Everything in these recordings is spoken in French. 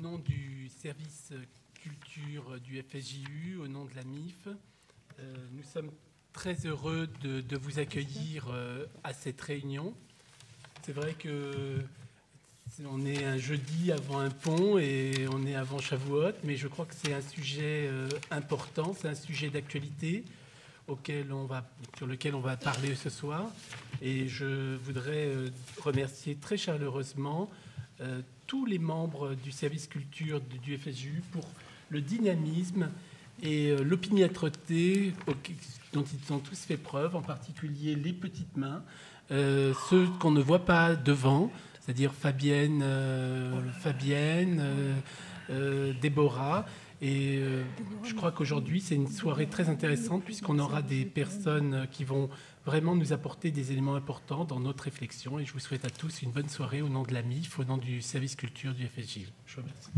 nom du service culture du FSJU, au nom de la MIF, nous sommes très heureux de vous accueillir à cette réunion. C'est vrai que on est un jeudi avant un pont et on est avant Shavuot, mais je crois que c'est un sujet important, c'est un sujet d'actualité sur lequel on va parler ce soir. Et je voudrais remercier très chaleureusement tous les membres du service culture du FSJU pour le dynamisme et l'opiniâtreté dont ils ont tous fait preuve, en particulier les petites mains, ceux qu'on ne voit pas devant, c'est-à-dire Fabienne, Déborah. Et je crois qu'aujourd'hui, c'est une soirée très intéressante puisqu'on aura des personnes qui vont vraiment nous apporter des éléments importants dans notre réflexion. Et je vous souhaite à tous une bonne soirée au nom de la MIF, au nom du service culture du FSJU. Je vous remercie.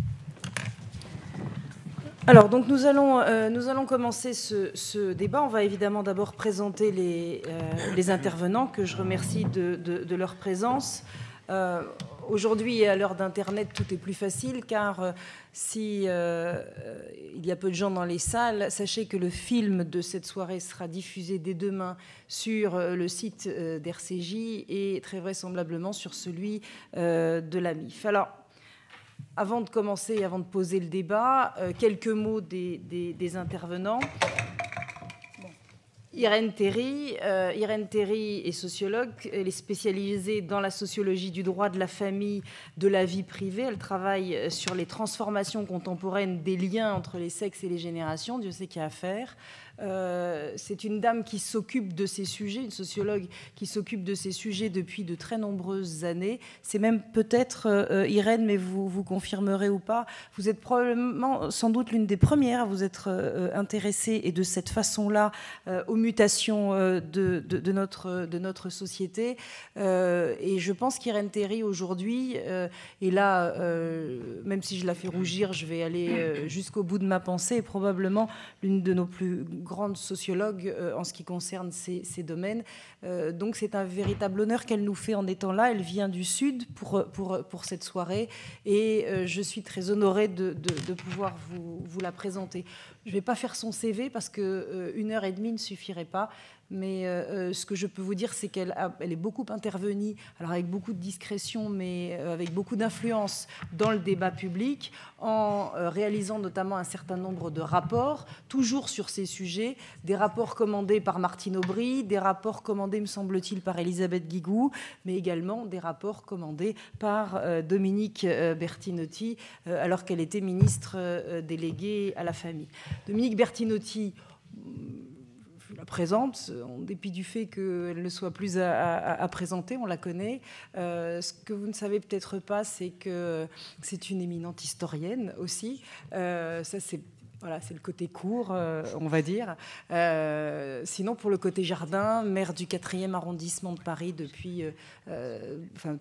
Alors, donc nous allons commencer ce débat. On va évidemment d'abord présenter les intervenants, que je remercie de leur présence. Aujourd'hui, à l'heure d'Internet, tout est plus facile, car si il y a peu de gens dans les salles, sachez que le film de cette soirée sera diffusé dès demain sur le site d'RCJ et très vraisemblablement sur celui de la MIF. Alors, avant de commencer, avant de poser le débat, quelques mots des intervenants. Irène Théry est sociologue, elle est spécialisée dans la sociologie du droit de la famille, de la vie privée. Elle travaille sur les transformations contemporaines des liens entre les sexes et les générations. Dieu sait qu'il y a à faire. C'est une dame qui s'occupe de ces sujets, une sociologue qui s'occupe de ces sujets depuis de très nombreuses années. C'est même peut-être, Irène, mais vous confirmerez ou pas, vous êtes probablement, sans doute, l'une des premières à vous être intéressée, et de cette façon-là, aux mutations de notre société. Et je pense qu'Irène Théry, aujourd'hui, est là, même si je la fais rougir, je vais aller jusqu'au bout de ma pensée, est probablement l'une de nos plus grande sociologue en ce qui concerne ces domaines. Donc c'est un véritable honneur qu'elle nous fait en étant là. Elle vient du Sud pour cette soirée et je suis très honorée de pouvoir vous la présenter. Je ne vais pas faire son CV parce qu'une heure et demie ne suffirait pas. Mais ce que je peux vous dire, c'est qu'elle est beaucoup intervenue, alors avec beaucoup de discrétion, mais avec beaucoup d'influence dans le débat public, en réalisant notamment un certain nombre de rapports, toujours sur ces sujets, des rapports commandés par Martine Aubry, des rapports commandés, me semble-t-il, par Elisabeth Guigou, mais également des rapports commandés par Dominique Bertinotti, alors qu'elle était ministre déléguée à la famille. Dominique Bertinotti, je la présente, en dépit du fait qu'elle ne soit plus à présenter, on la connaît. Ce que vous ne savez peut-être pas, c'est que c'est une éminente historienne aussi. Ça, c'est le côté court, on va dire. Sinon, pour le côté jardin, maire du 4e arrondissement de Paris depuis,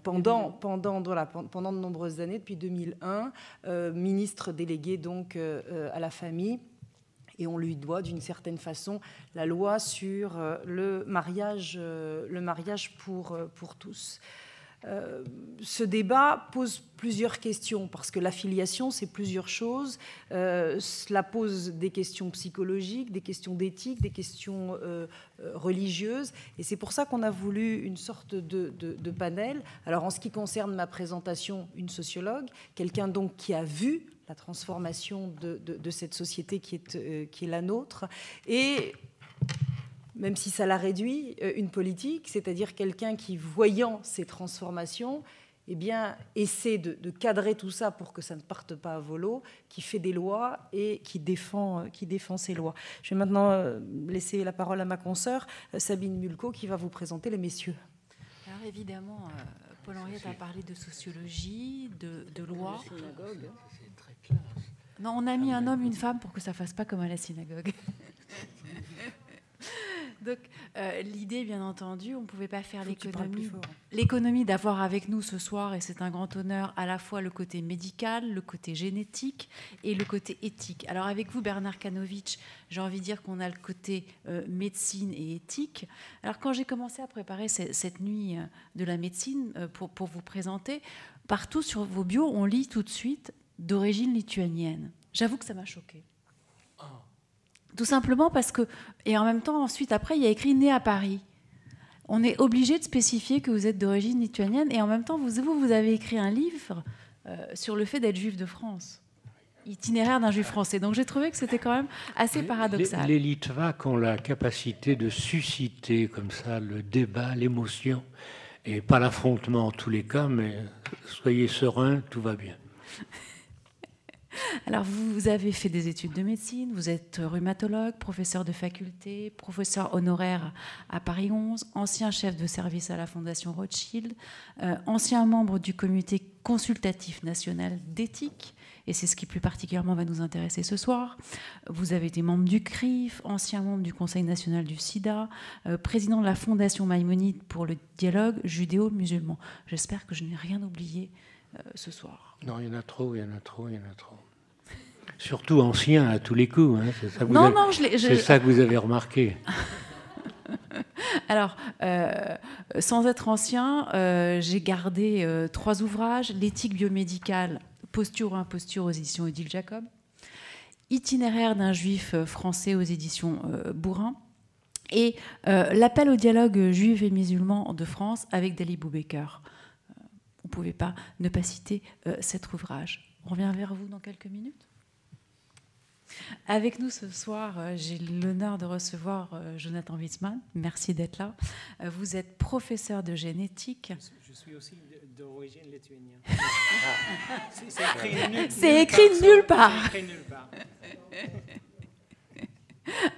pendant de nombreuses années, depuis 2001, ministre délégué donc à la famille. Et on lui doit, d'une certaine façon, la loi sur le mariage pour tous. Ce débat pose plusieurs questions, parce que l'affiliation, c'est plusieurs choses. Cela pose des questions psychologiques, des questions d'éthique, des questions religieuses. Et c'est pour ça qu'on a voulu une sorte de panel. Alors, en ce qui concerne ma présentation, une sociologue, quelqu'un donc qui a vu la transformation de cette société qui est la nôtre, et même si ça la réduit, une politique, c'est-à-dire quelqu'un qui, voyant ces transformations, eh bien, essaie de cadrer tout ça pour que ça ne parte pas à volo, qui fait des lois et qui défend ces lois. Je vais maintenant laisser la parole à ma consoeur, Sabine Mulco, qui va vous présenter les messieurs. Alors évidemment, Paul-Henriette a parlé de sociologie, de loi. Non, on a mis un homme, une femme pour que ça fasse pas comme à la synagogue. Donc, l'idée, bien entendu, on ne pouvait pas faire l'économie d'avoir avec nous ce soir, et c'est un grand honneur, à la fois le côté médical, le côté génétique et le côté éthique. Alors, avec vous, Bernard Kanovitch, j'ai envie de dire qu'on a le côté médecine et éthique. Alors, quand j'ai commencé à préparer cette nuit de la médecine pour vous présenter, partout sur vos bios, on lit tout de suite d'origine lituanienne. J'avoue que ça m'a choquée. Tout simplement parce que... Et en même temps, ensuite, après, il y a écrit « né à Paris ». On est obligé de spécifier que vous êtes d'origine lituanienne et en même temps, vous avez écrit un livre sur le fait d'être juif de France. Itinéraire d'un juif français. Donc j'ai trouvé que c'était quand même assez paradoxal. Les Litvaks ont la capacité de susciter comme ça le débat, l'émotion, et pas l'affrontement en tous les cas, mais soyez sereins, tout va bien. Alors vous avez fait des études de médecine, vous êtes rhumatologue, professeur de faculté, professeur honoraire à Paris 11, ancien chef de service à la Fondation Rothschild, ancien membre du comité consultatif national d'éthique, et c'est ce qui plus particulièrement va nous intéresser ce soir. Vous avez été membre du CRIF, ancien membre du Conseil national du SIDA, président de la Fondation Maïmonide pour le dialogue judéo-musulman. J'espère que je n'ai rien oublié ce soir. Non, il y en a trop, il y en a trop, il y en a trop. Surtout ancien à tous les coups, hein. C'est ça que vous avez remarqué. Alors, sans être ancien, j'ai gardé 3 ouvrages. L'éthique biomédicale, posture ou imposture aux éditions Odile Jacob. Itinéraire d'un juif français aux éditions Bourrin. Et l'appel au dialogue juif et musulman de France avec Dali Boubaker. On ne pouvait pas ne pas citer cet ouvrage. On revient vers vous dans quelques minutes. Avec nous ce soir, j'ai l'honneur de recevoir Jonathan Witzmann. Merci d'être là. Vous êtes professeur de génétique. Je suis aussi d'origine lituanienne. C'est écrit nulle part.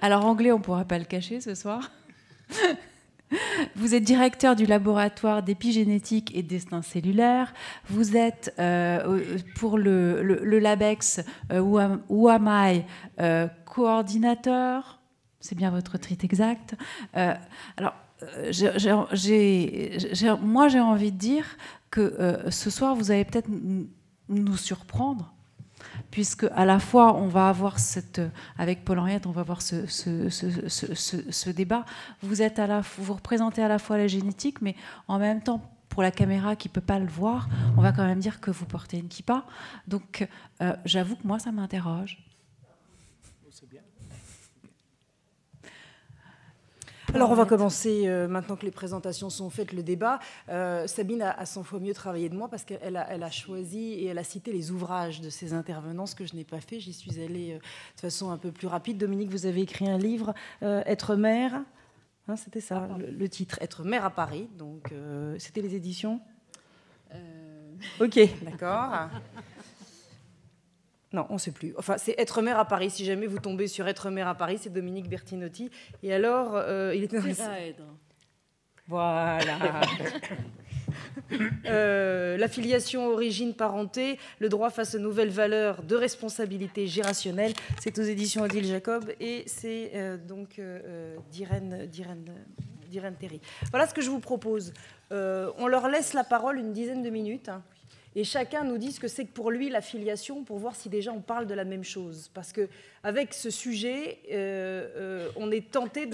Alors anglais, on ne pourra pas le cacher ce soir. Vous êtes directeur du laboratoire d'épigénétique et de destin cellulaire. Vous êtes pour le LabEx Ouamai coordinateur. C'est bien votre titre exact. Alors, moi, j'ai envie de dire que ce soir, vous allez peut-être nous surprendre. Puisque à la fois on va avoir avec Paul-Henriette, on va avoir ce débat. Vous représentez à la fois la génétique, mais en même temps, pour la caméra qui ne peut pas le voir, on va quand même dire que vous portez une kippa. Donc j'avoue que moi, ça m'interroge. Alors on va commencer, maintenant que les présentations sont faites, le débat. Sabine a 100 fois mieux travaillé de moi parce qu'elle a choisi et elle a cité les ouvrages de ses intervenants, ce que je n'ai pas fait. J'y suis allée de façon un peu plus rapide. Dominique, vous avez écrit un livre, Être mère, hein, c'était ça, le titre, Être mère à Paris. Donc c'était les éditions Ok, d'accord. Non, on ne sait plus. Enfin, c'est Être mère à Paris. Si jamais vous tombez sur Être mère à Paris, c'est Dominique Bertinotti. Et alors, il était dans Voilà. La filiation, origine, parenté, le droit face aux nouvelles valeurs de responsabilité gérationnelle. C'est aux éditions Odile Jacob et c'est donc d'Irène Théry. Voilà ce que je vous propose. On leur laisse la parole une dizaine de minutes. Et chacun nous dit ce que c'est que pour lui la filiation, pour voir si déjà on parle de la même chose. Parce qu'avec ce sujet, on est tenté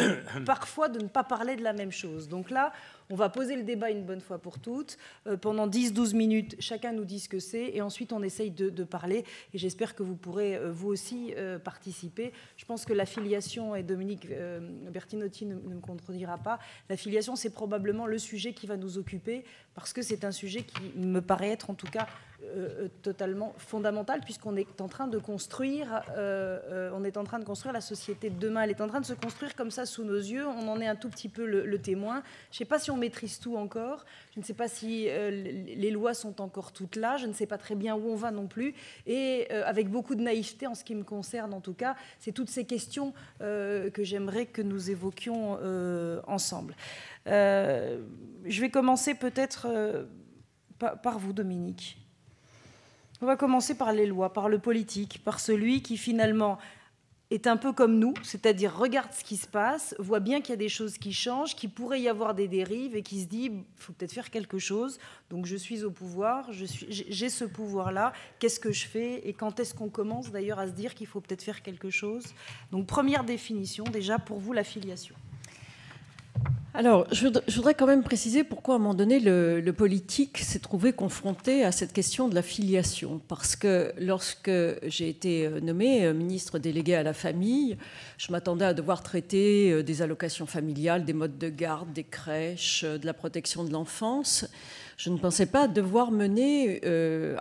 parfois de ne pas parler de la même chose. Donc là, on va poser le débat une bonne fois pour toutes. Pendant 10-12 minutes, chacun nous dit ce que c'est. Et ensuite, on essaye de parler. Et j'espère que vous pourrez, vous aussi, participer. Je pense que la filiation, et Dominique Bertinotti ne me contredira pas, la filiation, c'est probablement le sujet qui va nous occuper. Parce que c'est un sujet qui me paraît être, en tout cas, totalement fondamental, puisqu'on est en train de construire la société de demain. Elle est en train de se construire comme ça sous nos yeux. On en est un tout petit peu le témoin. Je ne sais pas si on maîtrise tout encore. Je ne sais pas si les lois sont encore toutes là. Je ne sais pas très bien où on va non plus. Et avec beaucoup de naïveté, en ce qui me concerne en tout cas, c'est toutes ces questions que j'aimerais que nous évoquions ensemble. Je vais commencer peut-être par vous, Dominique. On va commencer par les lois, par le politique, par celui qui finalement est un peu comme nous, c'est-à-dire regarde ce qui se passe, voit bien qu'il y a des choses qui changent, qu'il pourrait y avoir des dérives et qui se dit il faut peut-être faire quelque chose. Donc je suis au pouvoir, j'ai ce pouvoir-là, qu'est-ce que je fais et quand est-ce qu'on commence d'ailleurs à se dire qu'il faut peut-être faire quelque chose. Donc première définition déjà pour vous, la filiation. Alors, je voudrais quand même préciser pourquoi, à un moment donné, le politique s'est trouvé confronté à cette question de la filiation. Parce que lorsque j'ai été nommée ministre déléguée à la famille, je m'attendais à devoir traiter des allocations familiales, des modes de garde, des crèches, de la protection de l'enfance. Je ne pensais pas devoir mener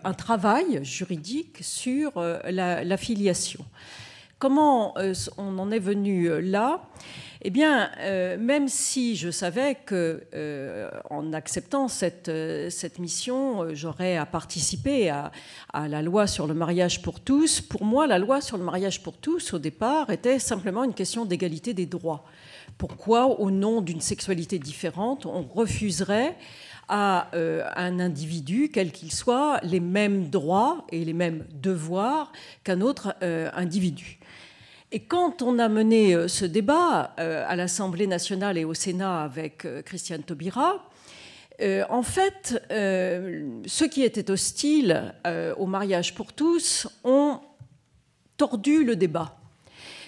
un travail juridique sur la filiation. Comment on en est venu là ? Eh bien, même si je savais qu'en acceptant cette mission, j'aurais à participer à la loi sur le mariage pour tous, pour moi, la loi sur le mariage pour tous, au départ, était simplement une question d'égalité des droits. Pourquoi, au nom d'une sexualité différente, on refuserait à un individu, quel qu'il soit, les mêmes droits et les mêmes devoirs qu'un autre individu ? Et quand on a mené ce débat à l'Assemblée nationale et au Sénat avec Christiane Taubira, en fait, ceux qui étaient hostiles au mariage pour tous ont tordu le débat.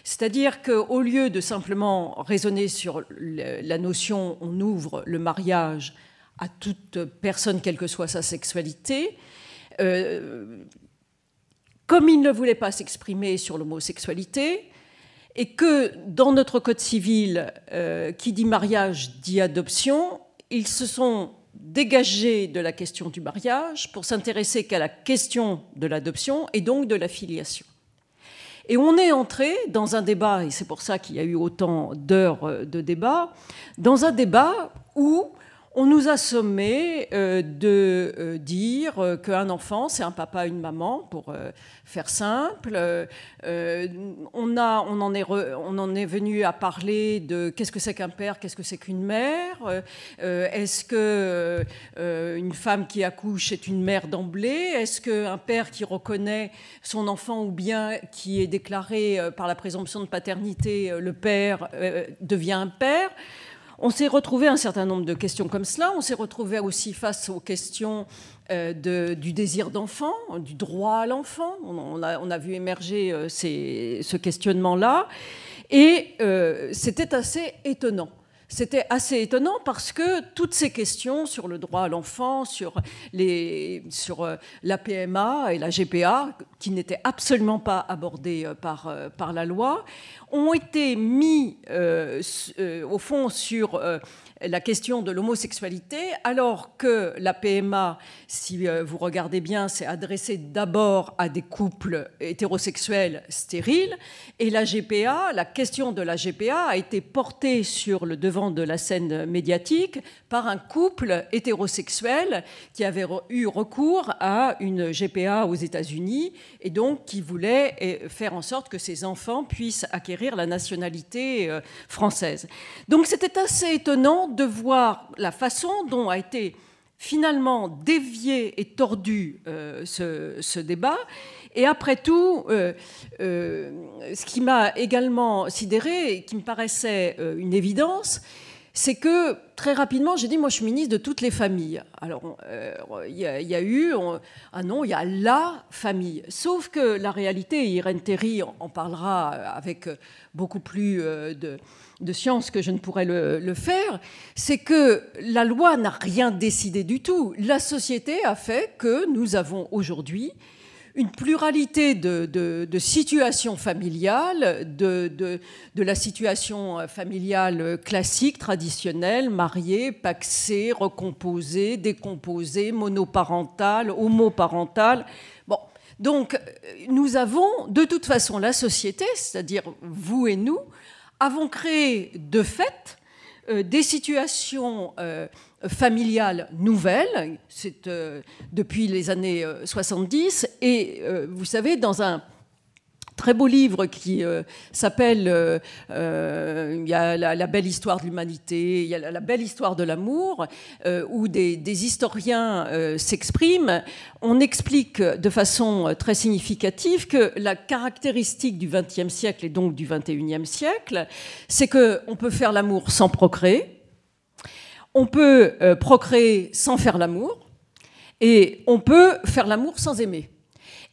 C'est-à-dire qu'au lieu de simplement raisonner sur la notion « on ouvre le mariage à toute personne, quelle que soit sa sexualité », comme ils ne voulaient pas s'exprimer sur l'homosexualité, et que dans notre code civil, qui dit mariage dit adoption, ils se sont dégagés de la question du mariage pour s'intéresser qu'à la question de l'adoption et donc de la filiation. Et on est entré dans un débat, et c'est pour ça qu'il y a eu autant d'heures de débat, dans un débat où on nous a sommé de dire qu'un enfant, c'est un papa et une maman, pour faire simple. On en est venu à parler de qu'est-ce que c'est qu'un père, qu'est-ce que c'est qu'une mère. Est-ce qu'une femme qui accouche est une mère d'emblée? Est-ce qu'un père qui reconnaît son enfant ou bien qui est déclaré par la présomption de paternité, le père, devient un père? On s'est retrouvé un certain nombre de questions comme cela. On s'est retrouvé aussi face aux questions du désir d'enfant, du droit à l'enfant. On a vu émerger ce questionnement-là. Et c'était assez étonnant. C'était assez étonnant parce que toutes ces questions sur le droit à l'enfant, sur la PMA et la GPA, qui n'étaient absolument pas abordées par la loi, ont été mis au fond sur la question de l'homosexualité, alors que la PMA, si vous regardez bien, s'est adressée d'abord à des couples hétérosexuels stériles, et la GPA, la question de la GPA a été portée sur le devant de la scène médiatique par un couple hétérosexuel qui avait eu recours à une GPA aux États-Unis et donc qui voulait faire en sorte que ses enfants puissent acquérir la nationalité française. Donc c'était assez étonnant de voir la façon dont a été finalement dévié et tordu ce débat. Et après tout, ce qui m'a également sidérée et qui me paraissait une évidence, c'est que très rapidement, j'ai dit, moi je suis ministre de toutes les familles. Alors, il y a eu, il y a la famille. Sauf que la réalité, Irène Théry en parlera avec beaucoup plus de science que je ne pourrais le faire, c'est que la loi n'a rien décidé du tout. La société a fait que nous avons aujourd'hui une pluralité de situations familiales, de la situation familiale classique, traditionnelle, mariée, pacsée, recomposée, décomposée, monoparentale, homoparentale. Bon, donc nous avons de toute façon la société, c'est-à-dire vous et nous, avons créé de fait des situations familiales nouvelles, c'est depuis les années 70, et vous savez, dans un très beau livre qui s'appelle il y a la belle histoire de l'humanité, il y a la belle histoire de l'amour, où des historiens s'expriment. On explique de façon très significative que la caractéristique du XXe siècle et donc du XXIe siècle, c'est qu'on peut faire l'amour sans procréer, on peut procréer sans faire l'amour, et on peut faire l'amour sans aimer.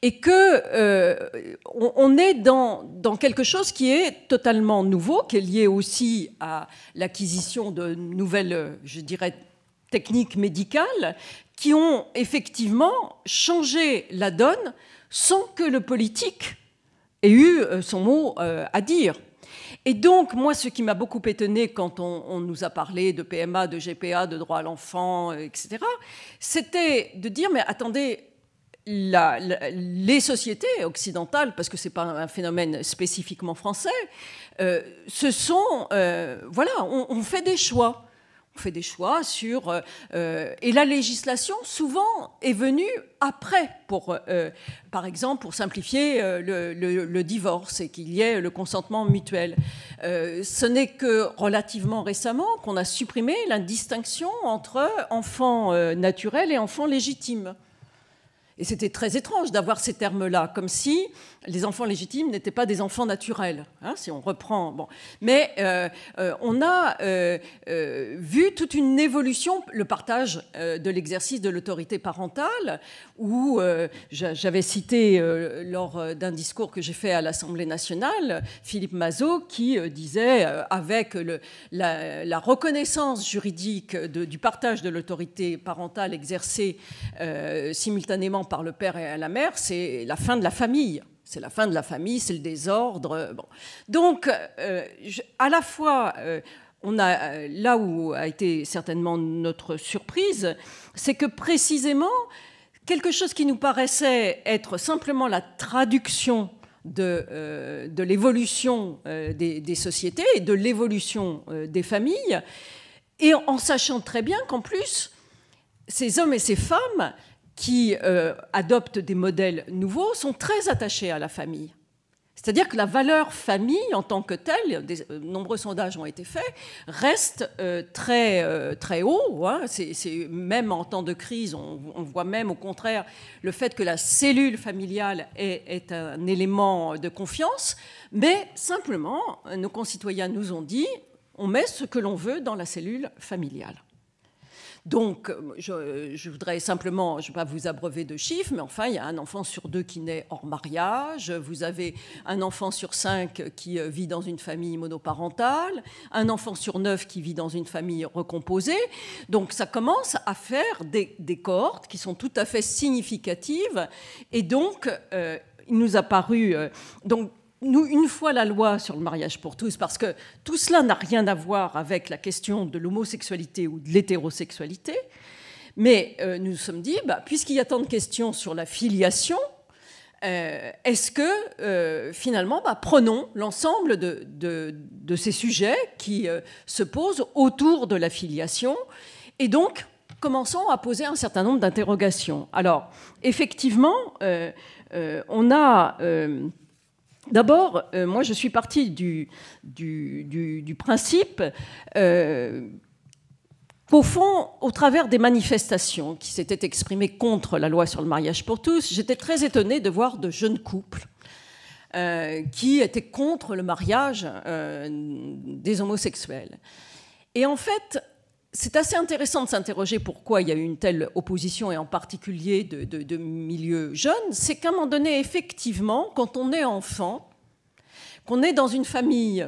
et que on est dans quelque chose qui est totalement nouveau, qui est lié aussi à l'acquisition de nouvelles, je dirais, techniques médicales, qui ont effectivement changé la donne sans que le politique ait eu son mot à dire. Et donc, moi, ce qui m'a beaucoup étonné quand on nous a parlé de PMA, de GPA, de droit à l'enfant, etc., c'était de dire, mais attendez, les sociétés occidentales, parce que ce n'est pas un phénomène spécifiquement français, voilà, on fait des choix. On fait des choix sur... et la législation, souvent, est venue après, par exemple, pour simplifier le divorce et qu'il y ait le consentement mutuel. Ce n'est que relativement récemment qu'on a supprimé la distinction entre enfants naturels et enfants légitimes. Et c'était très étrange d'avoir ces termes-là, comme si les enfants légitimes n'étaient pas des enfants naturels, hein, si on reprend. Bon. Mais on a vu toute une évolution, le partage de l'exercice de l'autorité parentale, où j'avais cité lors d'un discours que j'ai fait à l'Assemblée nationale, Philippe Mazot, qui disait, avec la reconnaissance juridique du partage de l'autorité parentale exercée simultanément par le père et la mère, c'est la fin de la famille. C'est la fin de la famille, c'est le désordre. Bon. Donc, à la fois, on a, là où a été certainement notre surprise, c'est que précisément, quelque chose qui nous paraissait être simplement la traduction de l'évolution des sociétés et de l'évolution des familles, et en sachant très bien qu'en plus, ces hommes et ces femmes qui adoptent des modèles nouveaux sont très attachés à la famille. C'est-à-dire que la valeur famille en tant que telle, de nombreux sondages ont été faits, reste très haut. Hein. C'est, même en temps de crise, on voit même au contraire le fait que la cellule familiale est un élément de confiance. Mais simplement, nos concitoyens nous ont dit, on met ce que l'on veut dans la cellule familiale. Donc, je voudrais simplement, je ne vais pas vous abreuver de chiffres, mais enfin, il y a un enfant sur 2 qui naît hors mariage, vous avez un enfant sur 5 qui vit dans une famille monoparentale, un enfant sur 9 qui vit dans une famille recomposée. Donc, ça commence à faire des cohortes qui sont tout à fait significatives. Et donc, il nous a paru... Nous, une fois la loi sur le mariage pour tous, parce que tout cela n'a rien à voir avec la question de l'homosexualité ou de l'hétérosexualité, mais nous nous sommes dit, puisqu'il y a tant de questions sur la filiation, est-ce que finalement, prenons l'ensemble de ces sujets qui se posent autour de la filiation, et donc commençons à poser un certain nombre d'interrogations. Alors, effectivement, on a... D'abord, moi, je suis partie du principe qu'au fond, au travers des manifestations qui s'étaient exprimées contre la loi sur le mariage pour tous, j'étais très étonnée de voir de jeunes couples qui étaient contre le mariage des homosexuels. Et en fait, c'est assez intéressant de s'interroger pourquoi il y a eu une telle opposition, et en particulier de milieux jeunes. C'est qu'à un moment donné, effectivement, quand on est enfant, qu'on est dans une famille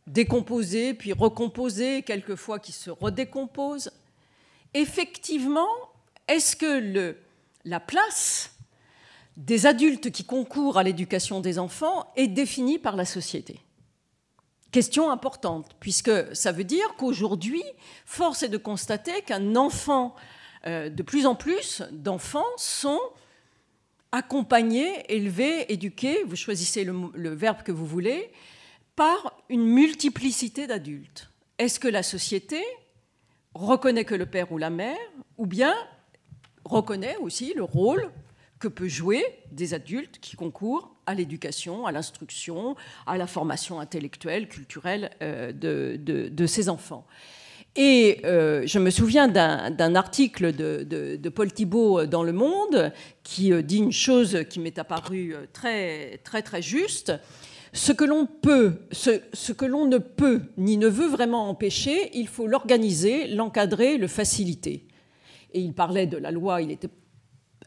décomposée, puis recomposée, quelquefois qui se redécompose, effectivement, est-ce que la place des adultes qui concourent à l'éducation des enfants est définie par la société ? Question importante, puisque ça veut dire qu'aujourd'hui, force est de constater qu'un enfant, de plus en plus d'enfants sont accompagnés, élevés, éduqués, vous choisissez le verbe que vous voulez, par une multiplicité d'adultes. Est-ce que la société reconnaît que le père ou la mère, ou bien reconnaît aussi le rôle que peut jouer des adultes qui concourent à l'éducation, à l'instruction, à la formation intellectuelle, culturelle de ces enfants. Et je me souviens d'un article de Paul Thibault dans Le Monde qui dit une chose qui m'est apparue très, très, très juste. Ce que l'on ne peut ni ne veut vraiment empêcher, il faut l'organiser, l'encadrer, le faciliter. Et il parlait de la loi, il était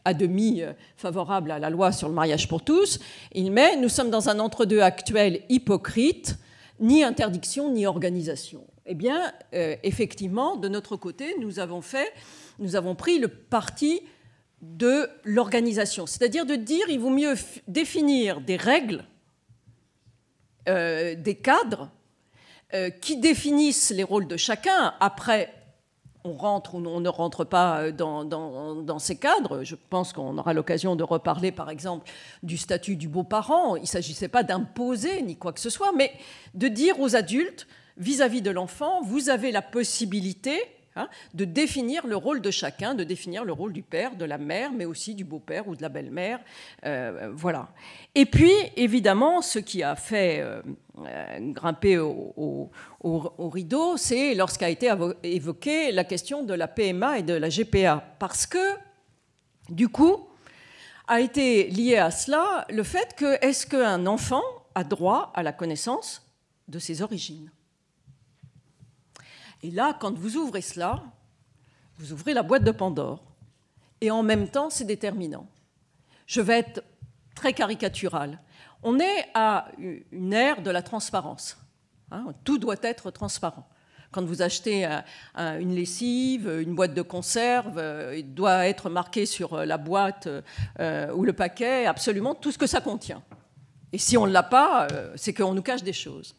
à demi favorable à la loi sur le mariage pour tous. Il met « Nous sommes dans un entre-deux actuel hypocrite, ni interdiction ni organisation ». Eh bien, effectivement, de notre côté, nous avons pris le parti de l'organisation. C'est-à-dire de dire qu'il vaut mieux définir des règles, des cadres, qui définissent les rôles de chacun. Après, on rentre ou on ne rentre pas dans ces cadres. Je pense qu'on aura l'occasion de reparler, par exemple, du statut du beau-parent. Il ne s'agissait pas d'imposer ni quoi que ce soit, mais de dire aux adultes, vis-à-vis de l'enfant, vous avez la possibilité de définir le rôle de chacun, de définir le rôle du père, de la mère, mais aussi du beau-père ou de la belle-mère. Voilà. Et puis, évidemment, ce qui a fait grimper au rideau, c'est lorsqu'a été évoquée la question de la PMA et de la GPA. Parce que, du coup, a été lié à cela le fait que est-ce qu'un enfant a droit à la connaissance de ses origines ? Et là, quand vous ouvrez cela, vous ouvrez la boîte de Pandore. Et en même temps, c'est déterminant. Je vais être très caricatural. On est à une ère de la transparence. Tout doit être transparent. Quand vous achetez une lessive, une boîte de conserve, il doit être marqué sur la boîte ou le paquet absolument tout ce que ça contient. Et si on ne l'a pas, c'est qu'on nous cache des choses.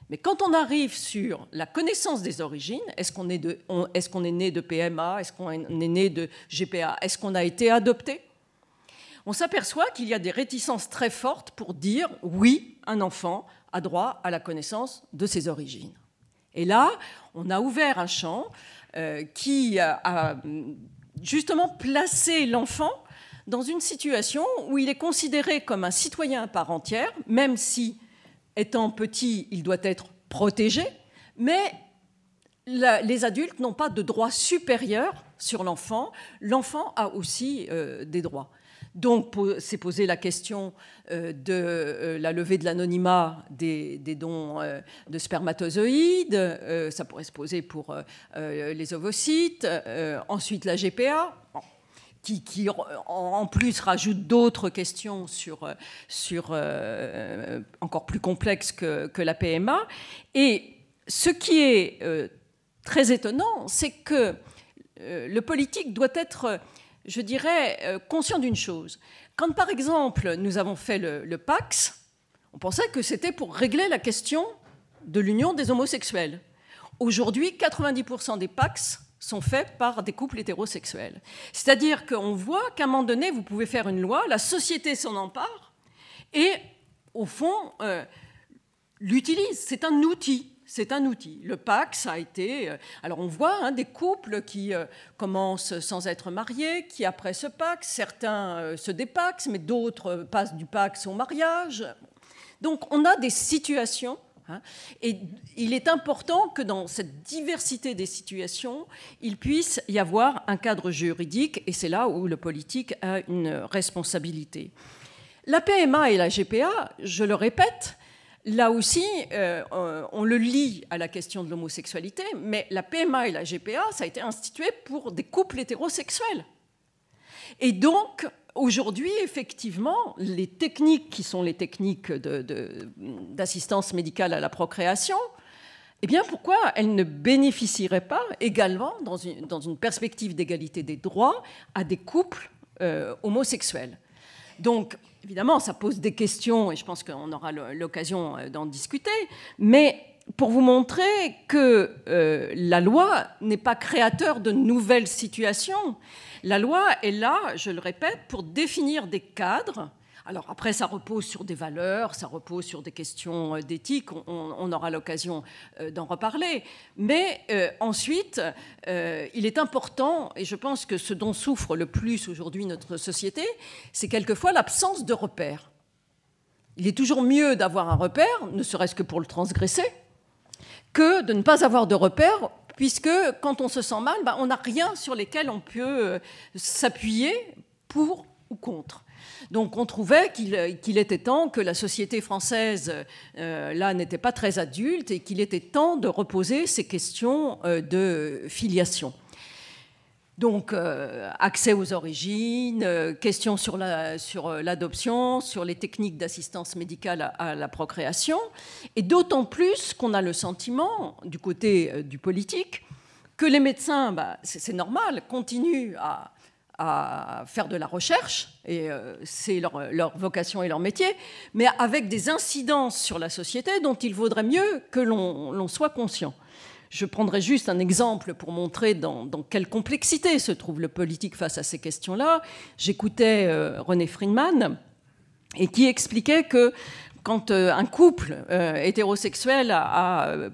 Mais quand on arrive sur la connaissance des origines, est-ce qu'on est né de PMA, est-ce qu'on est né de GPA, est-ce qu'on a été adopté ? On s'aperçoit qu'il y a des réticences très fortes pour dire oui, un enfant a droit à la connaissance de ses origines. Et là, on a ouvert un champ qui a justement placé l'enfant dans une situation où il est considéré comme un citoyen à part entière, même si étant petit, il doit être protégé, mais les adultes n'ont pas de droit supérieur sur l'enfant. L'enfant a aussi des droits. Donc, s'est posée la question de la levée de l'anonymat des dons de spermatozoïdes. Ça pourrait se poser pour les ovocytes. Ensuite, la GPA. Qui en plus rajoute d'autres questions encore plus complexes que la PMA. Et ce qui est très étonnant, c'est que le politique doit être, je dirais, conscient d'une chose. Quand, par exemple, nous avons fait le Pacs, on pensait que c'était pour régler la question de l'union des homosexuels. Aujourd'hui, 90% des Pacs sont faits par des couples hétérosexuels. C'est-à-dire qu'on voit qu'à un moment donné, vous pouvez faire une loi, la société s'en empare et, au fond, l'utilise. C'est un outil. C'est un outil. Le Pacs a été... alors, on voit des couples qui commencent sans être mariés, qui, après ce Pacs, certains se dépaxent, mais d'autres passent du Pacs au mariage. Donc, on a des situations. Et il est important que dans cette diversité des situations, il puisse y avoir un cadre juridique, et c'est là où le politique a une responsabilité. La PMA et la GPA, je le répète, là aussi, on le lie à la question de l'homosexualité, mais la PMA et la GPA, ça a été institué pour des couples hétérosexuels. Et donc, aujourd'hui, effectivement, les techniques qui sont les techniques d'assistance médicale à la procréation, eh bien, pourquoi elles ne bénéficieraient pas également, dans une perspective d'égalité des droits, à des couples homosexuels ? Donc, évidemment, ça pose des questions, et je pense qu'on aura l'occasion d'en discuter, mais pour vous montrer que la loi n'est pas créateur de nouvelles situations. La loi est là, je le répète, pour définir des cadres. Alors après, ça repose sur des valeurs, ça repose sur des questions d'éthique, on aura l'occasion d'en reparler. Mais ensuite, il est important, et je pense que ce dont souffre le plus aujourd'hui notre société, c'est quelquefois l'absence de repères. Il est toujours mieux d'avoir un repère, ne serait-ce que pour le transgresser, que de ne pas avoir de repères, puisque quand on se sent mal, on n'a rien sur lesquels on peut s'appuyer pour ou contre. Donc on trouvait qu'il était temps que la société française, là, n'était pas très adulte et qu'il était temps de reposer ces questions de filiation. Donc, accès aux origines, questions sur l'adoption, sur les techniques d'assistance médicale à la procréation, et d'autant plus qu'on a le sentiment, du côté du politique, que les médecins, c'est normal, continuent à faire de la recherche, et c'est leur vocation et leur métier, mais avec des incidences sur la société dont il vaudrait mieux que l'on soit conscient. Je prendrai juste un exemple pour montrer dans quelle complexité se trouve le politique face à ces questions-là. J'écoutais René Friedman, et qui expliquait que quand un couple hétérosexuel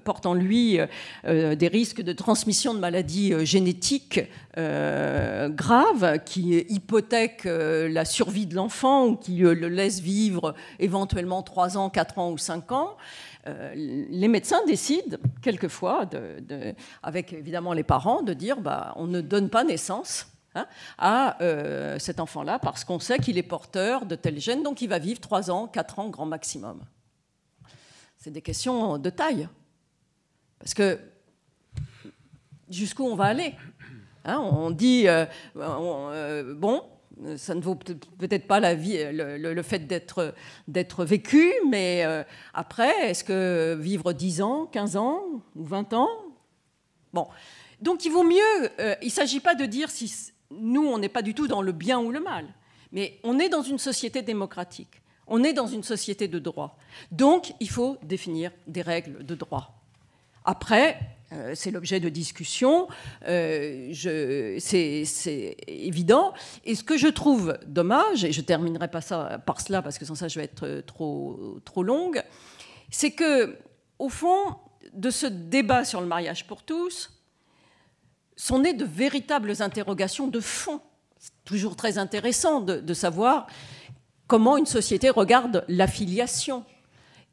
porte en lui des risques de transmission de maladies génétiques graves qui hypothèquent la survie de l'enfant ou qui le laissent vivre éventuellement 3 ans, 4 ans ou 5 ans, les médecins décident quelquefois, avec évidemment les parents, de dire on ne donne pas naissance à cet enfant-là parce qu'on sait qu'il est porteur de tel gène, donc il va vivre 3 ans, 4 ans grand maximum. C'est des questions de taille. Parce que jusqu'où on va aller, on dit, ça ne vaut peut-être pas la vie, le fait d'être vécu, mais après, est-ce que vivre 10 ans, 15 ans ou 20 ans? Bon. Donc il vaut mieux, il ne s'agit pas de dire si nous, on n'est pas du tout dans le bien ou le mal, mais on est dans une société démocratique, on est dans une société de droit. Donc il faut définir des règles de droit. Après, c'est l'objet de discussion, c'est évident. Et ce que je trouve dommage, et je ne terminerai pas par cela parce que sans ça je vais être trop longue, c'est que, au fond, de ce débat sur le mariage pour tous, sont nées de véritables interrogations de fond. C'est toujours très intéressant de savoir comment une société regarde l'affiliation.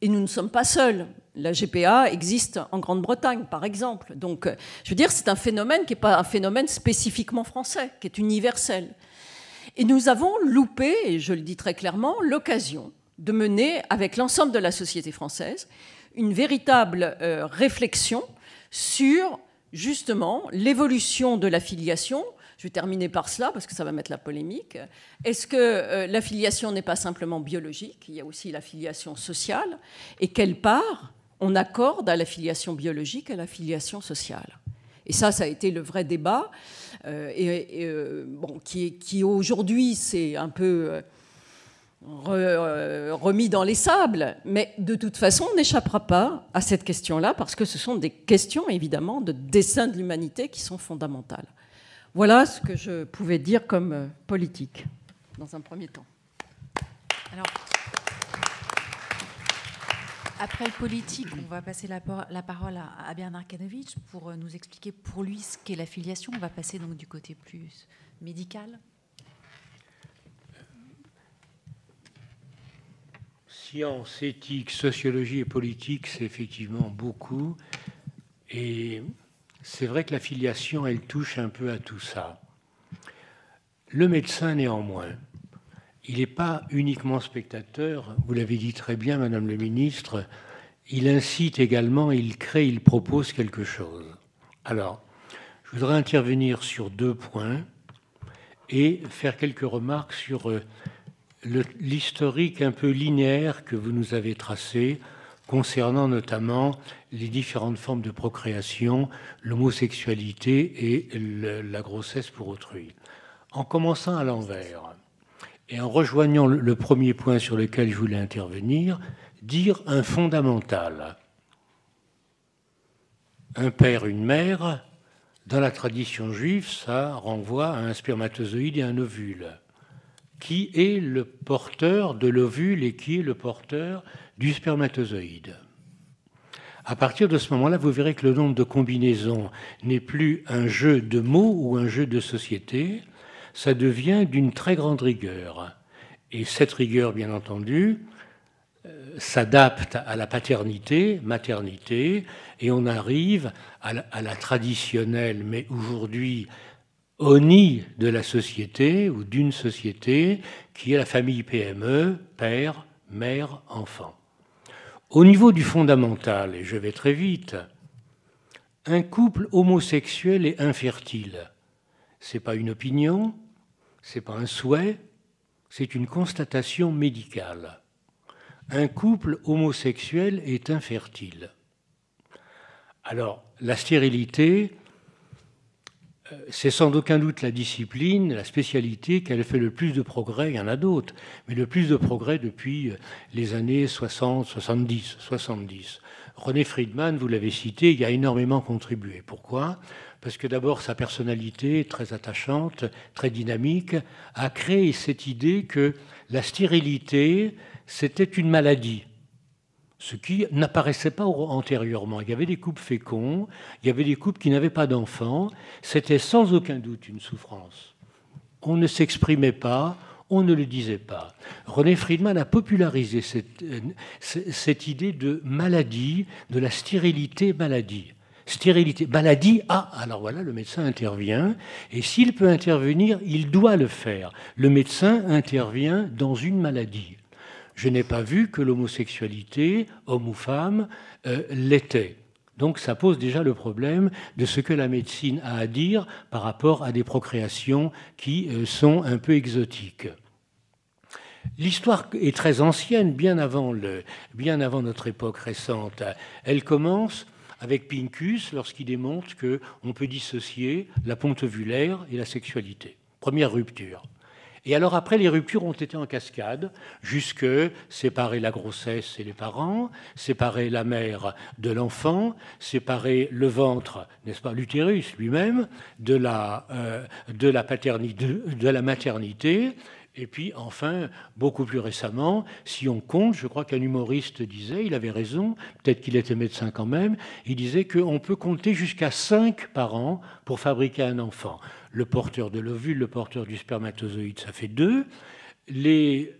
Et nous ne sommes pas seuls. La GPA existe en Grande-Bretagne, par exemple. Donc, je veux dire, c'est un phénomène qui n'est pas un phénomène spécifiquement français, qui est universel. Et nous avons loupé, et je le dis très clairement, l'occasion de mener, avec l'ensemble de la société française, une véritable réflexion sur, justement, l'évolution de l'affiliation. Je vais terminer par cela, parce que ça va mettre la polémique. Est-ce que l'affiliation n'est pas simplement biologique? Il y a aussi l'affiliation sociale. Et quelle part on accorde à l'affiliation biologique et à l'affiliation sociale? Et ça a été le vrai débat, qui aujourd'hui s'est un peu remis dans les sables. Mais de toute façon, on n'échappera pas à cette question-là, parce que ce sont des questions, évidemment, de dessein de l'humanité qui sont fondamentales. Voilà ce que je pouvais dire comme politique, dans un premier temps. Alors, après le politique, on va passer la parole à Bernard Kanovich pour nous expliquer pour lui ce qu'est l'affiliation. On va passer donc du côté plus médical. Science, éthique, sociologie et politique, c'est effectivement beaucoup. Et c'est vrai que l'affiliation, elle touche un peu à tout ça. Le médecin, néanmoins, il n'est pas uniquement spectateur, vous l'avez dit très bien, Madame le Ministre, il incite également, il crée, il propose quelque chose. Alors, je voudrais intervenir sur 2 points et faire quelques remarques sur l'historique un peu linéaire que vous nous avez tracé, concernant notamment les différentes formes de procréation, l'homosexualité et la grossesse pour autrui. En commençant à l'envers et en rejoignant le premier point sur lequel je voulais intervenir, dire un fondamental. Un père, une mère, dans la tradition juive, ça renvoie à un spermatozoïde et un ovule. Qui est le porteur de l'ovule et qui est le porteur du spermatozoïde. À partir de ce moment-là, vous verrez que le nombre de combinaisons n'est plus un jeu de mots ou un jeu de société, ça devient d'une très grande rigueur. Et cette rigueur, bien entendu, s'adapte à la paternité, maternité, et on arrive à la traditionnelle, mais aujourd'hui ONI de la société ou d'une société, qui est la famille PME, père, mère, enfant. Au niveau du fondamental, et je vais très vite, un couple homosexuel et infertile Ce n'est pas une opinion, ce n'est pas un souhait, c'est une constatation médicale. Un couple homosexuel est infertile. Alors, la stérilité, c'est sans aucun doute la discipline, la spécialité qui a fait le plus de progrès. Il y en a d'autres, mais le plus de progrès depuis les années 60, 70. René Friedman, vous l'avez cité, il a énormément contribué. Pourquoi ? Parce que d'abord, sa personnalité, très attachante, très dynamique, a créé cette idée que la stérilité, c'était une maladie. Ce qui n'apparaissait pas antérieurement. Il y avait des couples féconds, il y avait des couples qui n'avaient pas d'enfants. C'était sans aucun doute une souffrance. On ne s'exprimait pas, on ne le disait pas. René Friedman a popularisé cette idée de maladie, de la stérilité-maladie. Stérilité, maladie, alors voilà, le médecin intervient, et s'il peut intervenir, il doit le faire. Le médecin intervient dans une maladie. Je n'ai pas vu que l'homosexualité, homme ou femme, l'était. Donc ça pose déjà le problème de ce que la médecine a à dire par rapport à des procréations qui sont un peu exotiques. L'histoire est très ancienne, bien avant notre époque récente. Elle commence avec Pincus lorsqu'il démontre qu'on peut dissocier la ponte ovulaire et la sexualité. Première rupture. Et alors après, les ruptures ont été en cascade, jusque séparer la grossesse et les parents, séparer la mère de l'enfant, séparer le ventre, n'est-ce pas, l'utérus lui-même, de la maternité. Et puis enfin, beaucoup plus récemment, si on compte, je crois qu'un humoriste disait, il avait raison, peut-être qu'il était médecin quand même, il disait qu'on peut compter jusqu'à 5 parents pour fabriquer un enfant. Le porteur de l'ovule, le porteur du spermatozoïde, ça fait 2. Les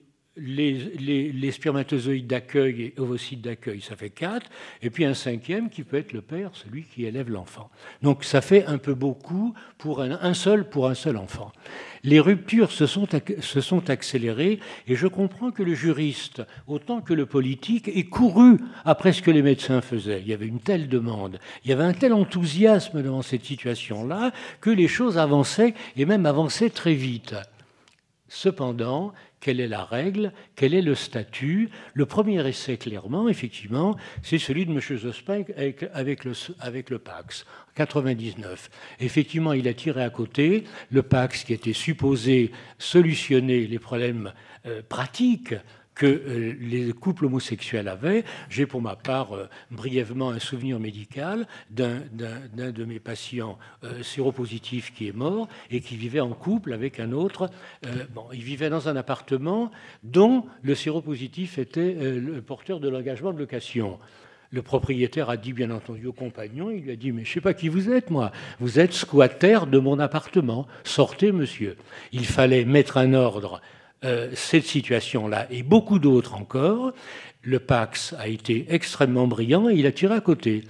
spermatozoïdes d'accueil et ovocytes d'accueil, ça fait 4. Et puis un 5e qui peut être le père, celui qui élève l'enfant. Donc ça fait un peu beaucoup pour un seul enfant. Les ruptures se sont accélérées et je comprends que le juriste, autant que le politique, ait couru après ce que les médecins faisaient. Il y avait une telle demande, il y avait un tel enthousiasme devant cette situation-là que les choses avançaient et même avançaient très vite. Cependant, quelle est la règle? Quel est le statut? Le premier essai, clairement, effectivement, c'est celui de M. Jospin avec le Pacs, en 1999. Effectivement, il a tiré à côté le Pacs qui était supposé solutionner les problèmes pratiques que les couples homosexuels avaient. J'ai pour ma part brièvement un souvenir médical d'un de mes patients séropositifs qui est mort et qui vivait en couple avec un autre. Il vivait dans un appartement dont le séropositif était le porteur de l'engagement de location. Le propriétaire a dit, bien entendu, au compagnon, il lui a dit « Mais je ne sais pas qui vous êtes, moi. Vous êtes squatter de mon appartement. Sortez, monsieur. » Il fallait mettre un ordre cette situation-là et beaucoup d'autres encore. Le Pacs a été extrêmement brillant et il a tiré à côté.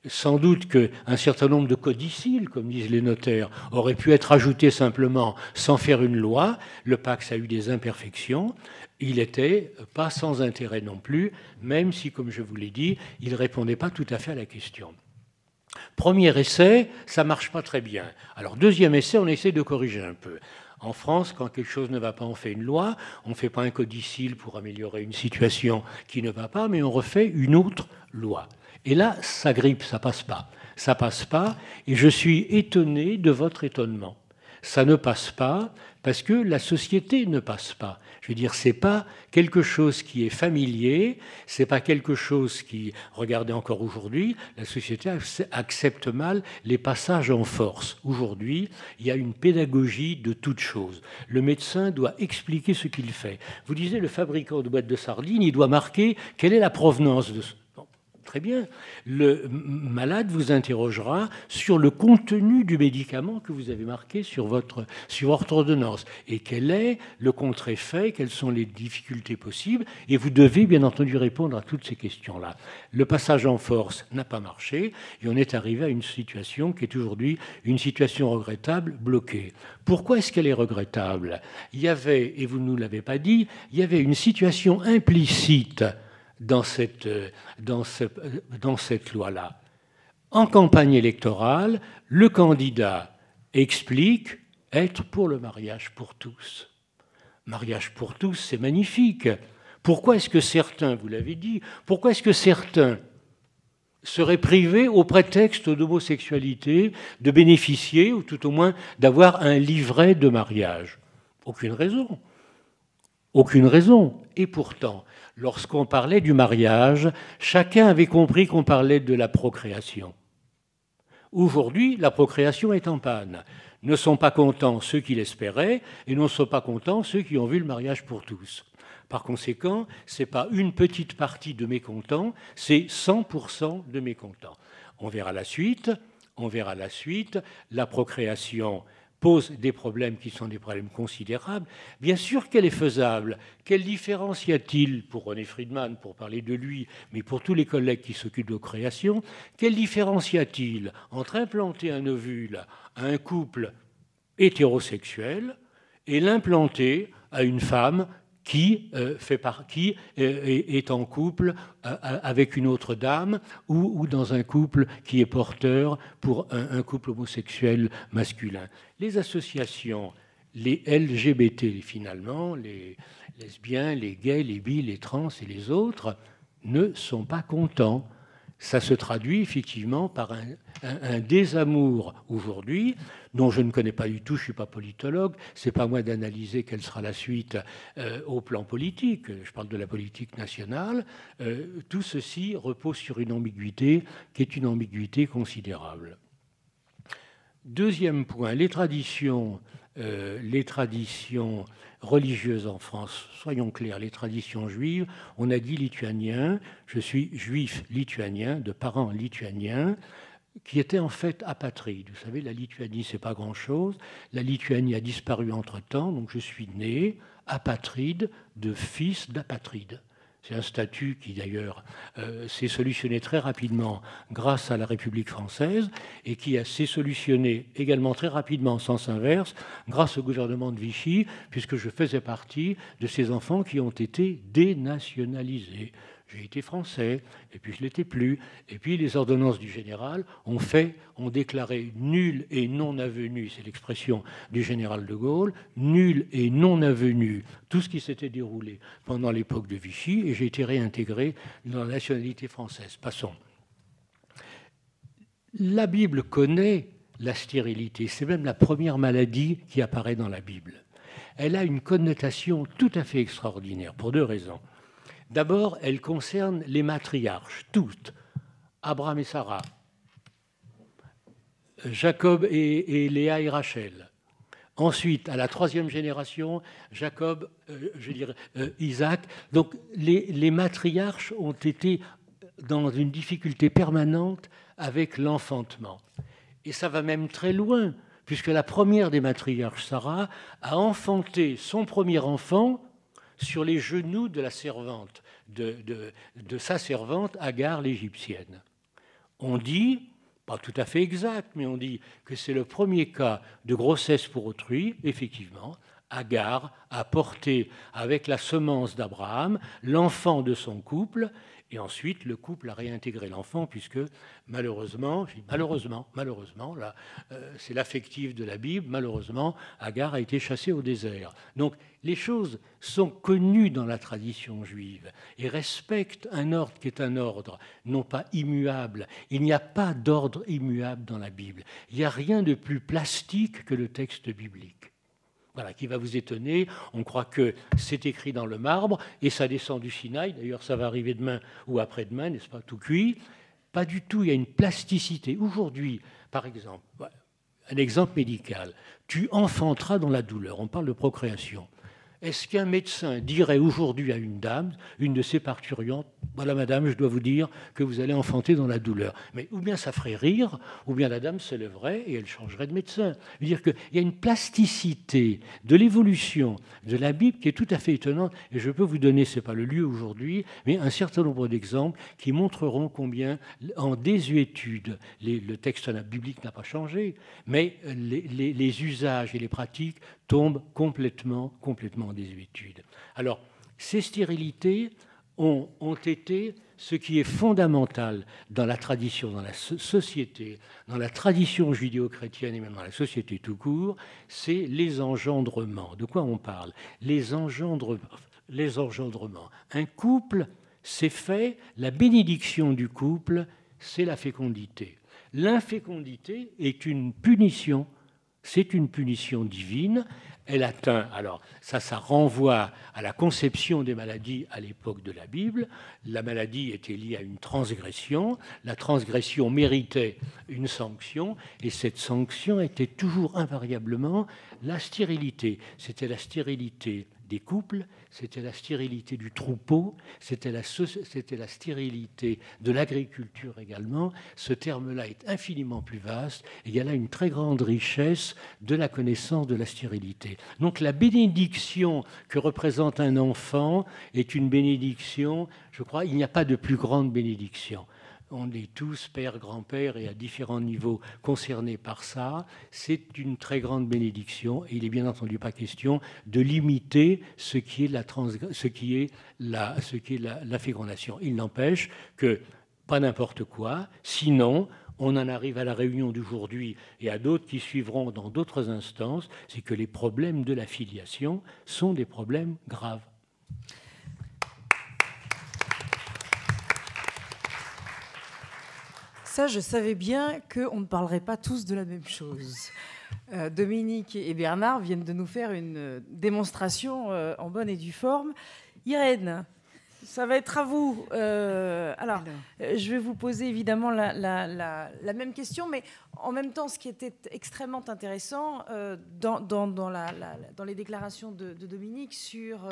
Sans doute qu'un certain nombre de codicilles, comme disent les notaires, auraient pu être ajoutés simplement sans faire une loi. Le Pacs a eu des imperfections. Il n'était pas sans intérêt non plus, même si, comme je vous l'ai dit, il ne répondait pas tout à fait à la question. Premier essai, ça ne marche pas très bien. Alors, deuxième essai, on essaie de corriger un peu. En France, quand quelque chose ne va pas, on fait une loi, on ne fait pas un codicille pour améliorer une situation qui ne va pas, mais on refait une autre loi. Et là, ça grippe, ça passe pas. Ça passe pas, et je suis étonné de votre étonnement. Ça ne passe pas parce que la société ne passe pas. Je veux dire, c'est pas quelque chose qui est familier, c'est pas quelque chose qui, regardez encore aujourd'hui, la société accepte mal les passages en force. Aujourd'hui, il y a une pédagogie de toute chose. Le médecin doit expliquer ce qu'il fait. Vous disiez, le fabricant de boîtes de sardines, il doit marquer quelle est la provenance de ce... Très bien. Le malade vous interrogera sur le contenu du médicament que vous avez marqué sur votre ordonnance. Et quel est le contre-effet, quelles sont les difficultés possibles. Et vous devez bien entendu répondre à toutes ces questions-là. Le passage en force n'a pas marché et on est arrivé à une situation qui est aujourd'hui une situation regrettable, bloquée. Pourquoi est-ce qu'elle est regrettable? Il y avait, et vous ne nous l'avez pas dit, il y avait une situation implicite dans cette loi-là. En campagne électorale, le candidat explique être pour le mariage pour tous. Mariage pour tous, c'est magnifique. Pourquoi est-ce que certains, vous l'avez dit, pourquoi est-ce que certains seraient privés au prétexte d'homosexualité de bénéficier, ou tout au moins d'avoir un livret de mariage? Aucune raison. Aucune raison. Et pourtant, lorsqu'on parlait du mariage, chacun avait compris qu'on parlait de la procréation. Aujourd'hui, la procréation est en panne. Ne sont pas contents ceux qui l'espéraient et ne sont pas contents ceux qui ont vu le mariage pour tous. Par conséquent, ce n'est pas une petite partie de mécontents, c'est 100% de mécontents. On verra la suite. La procréation pose des problèmes qui sont des problèmes considérables. Bien sûr qu'elle est faisable. Quelle différence y a-t-il pour René Friedman, pour parler de lui, mais pour tous les collègues qui s'occupent de création, quelle différence y a-t-il entre implanter un ovule à un couple hétérosexuel et l'implanter à une femme qui est en couple avec une autre dame ou dans un couple qui est porteur pour un couple homosexuel masculin? Les associations, les LGBT finalement, les lesbiens, les gays, les bi, les trans et les autres, ne sont pas contents. Ça se traduit effectivement par un désamour aujourd'hui, dont je ne connais pas du tout, je ne suis pas politologue, ce n'est pas à moi d'analyser quelle sera la suite au plan politique, je parle de la politique nationale. Tout ceci repose sur une ambiguïté qui est une ambiguïté considérable. Deuxième point, les traditions religieuses en France, soyons clairs, les traditions juives, on a dit lituanien, je suis juif lituanien, de parents lituaniens, qui étaient en fait apatrides. Vous savez, la Lituanie, c'est pas grand-chose. La Lituanie a disparu entre-temps, donc je suis né apatride de fils d'apatride. C'est un statut qui, d'ailleurs, s'est solutionné très rapidement grâce à la République française et qui s'est solutionné également très rapidement en sens inverse grâce au gouvernement de Vichy, puisque je faisais partie de ces enfants qui ont été dénationalisés. J'ai été français, et puis je ne l'étais plus. Et puis les ordonnances du général ont déclaré nul et non avenu, c'est l'expression du général de Gaulle, nul et non avenu tout ce qui s'était déroulé pendant l'époque de Vichy, et j'ai été réintégré dans la nationalité française. Passons. La Bible connaît la stérilité, c'est même la première maladie qui apparaît dans la Bible. Elle a une connotation tout à fait extraordinaire, pour deux raisons. D'abord, elle concerne les matriarches, toutes, Abraham et Sarah, Jacob et Léa et Rachel. Ensuite, à la troisième génération, Jacob, Isaac. Donc, les matriarches ont été dans une difficulté permanente avec l'enfantement. Et ça va même très loin, puisque la première des matriarches, Sarah, a enfanté son premier enfant sur les genoux de la servante, de sa servante Agar l'Égyptienne. On dit, pas tout à fait exact, mais on dit que c'est le premier cas de grossesse pour autrui. Effectivement, Agar a porté avec la semence d'Abraham l'enfant de son couple, et ensuite le couple a réintégré l'enfant, puisque malheureusement, là, c'est l'affectif de la Bible, malheureusement, Agar a été chassée au désert. Donc les choses sont connues dans la tradition juive et respectent un ordre qui est un ordre non pas immuable. Il n'y a pas d'ordre immuable dans la Bible. Il n'y a rien de plus plastique que le texte biblique. Voilà, qui va vous étonner. On croit que c'est écrit dans le marbre et ça descend du Sinaï. D'ailleurs, ça va arriver demain ou après-demain, n'est-ce pas, tout cuit. Pas du tout, il y a une plasticité. Aujourd'hui, par exemple, un exemple médical, tu enfanteras dans la douleur. On parle de procréation. Est-ce qu'un médecin dirait aujourd'hui à une dame, une de ses parturientes, voilà madame, je dois vous dire que vous allez enfanter dans la douleur. Mais ou bien ça ferait rire, ou bien la dame se lèverait et elle changerait de médecin. C'est-à-dire qu'il y a une plasticité de l'évolution de la Bible qui est tout à fait étonnante. Et je peux vous donner, ce n'est pas le lieu aujourd'hui, mais un certain nombre d'exemples qui montreront combien, en désuétude, le texte biblique n'a pas changé, mais les usages et les pratiques tombent complètement en désuétude. Alors, ces stérilités ont été ce qui est fondamental dans la tradition, dans la société, dans la tradition judéo-chrétienne et même dans la société tout court, c'est les engendrements. De quoi on parle? Les engendrements. Un couple, c'est fait, la bénédiction du couple, c'est la fécondité. L'infécondité est une punition, c'est une punition divine. Elle atteint, alors ça renvoie à la conception des maladies à l'époque de la Bible. La maladie était liée à une transgression. La transgression méritait une sanction, et cette sanction était toujours invariablement la stérilité. C'était la stérilité des couples, c'était la stérilité du troupeau, c'était la stérilité de l'agriculture également. Ce terme-là est infiniment plus vaste, et il y a là une très grande richesse de la connaissance de la stérilité. Donc la bénédiction que représente un enfant est une bénédiction, je crois, il n'y a pas de plus grande bénédiction. On est tous père, grand-père et à différents niveaux concernés par ça. C'est une très grande bénédiction et il n'est bien entendu pas question de limiter ce qui est la fécondation. Il n'empêche que pas n'importe quoi, sinon on en arrive à la réunion d'aujourd'hui et à d'autres qui suivront dans d'autres instances, c'est que les problèmes de la filiation sont des problèmes graves. Ça, je savais bien qu'on ne parlerait pas tous de la même chose. Dominique et Bernard viennent de nous faire une démonstration en bonne et due forme. Irène, ça va être à vous. Alors, je vais vous poser évidemment la même question, mais en même temps, ce qui était extrêmement intéressant dans les déclarations de Dominique sur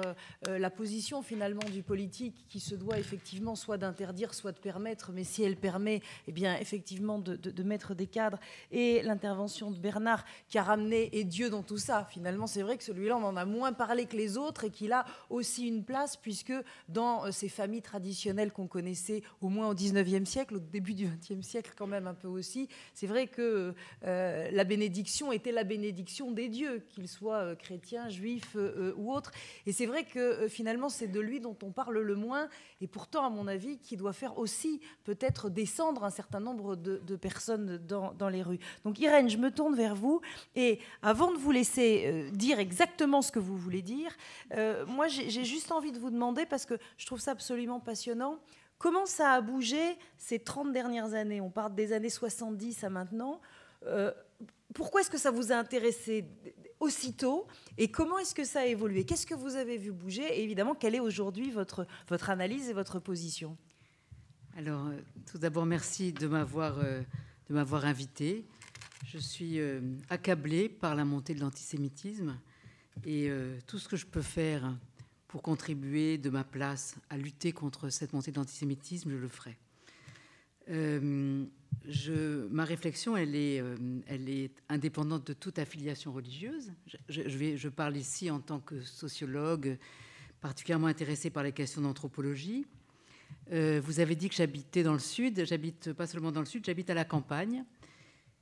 la position finalement du politique qui se doit effectivement soit d'interdire, soit de permettre, mais si elle permet, eh bien effectivement de mettre des cadres, et l'intervention de Bernard qui a ramené et Dieu dans tout ça. Finalement, c'est vrai que celui-là, on en a moins parlé que les autres et qu'il a aussi une place puisque dans ces familles traditionnelles qu'on connaissait au moins au 19e siècle, au début du 20e siècle quand même un peu aussi, c'est vrai que la bénédiction était la bénédiction des dieux, qu'ils soient chrétiens, juifs ou autres. Et c'est vrai que finalement, c'est de lui dont on parle le moins, et pourtant, à mon avis, qui doit faire aussi peut-être descendre un certain nombre de personnes dans les rues. Donc Irène, je me tourne vers vous, et avant de vous laisser dire exactement ce que vous voulez dire, moi j'ai juste envie de vous demander, parce que je trouve ça absolument passionnant, comment ça a bougé ces 30 dernières années? On part des années 70 à maintenant. Pourquoi est-ce que ça vous a intéressé aussitôt et comment est-ce que ça a évolué? Qu'est-ce que vous avez vu bouger? Et évidemment, quelle est aujourd'hui votre analyse et votre position? Alors, tout d'abord, merci de m'avoir invitée. Je suis accablée par la montée de l'antisémitisme et tout ce que je peux faire pour contribuer de ma place à lutter contre cette montée de l'antisémitisme, je le ferai. Ma réflexion, elle est indépendante de toute affiliation religieuse. Je parle ici en tant que sociologue, particulièrement intéressée par les questions d'anthropologie. Vous avez dit que j'habitais dans le Sud. J'habite pas seulement dans le Sud, j'habite à la campagne.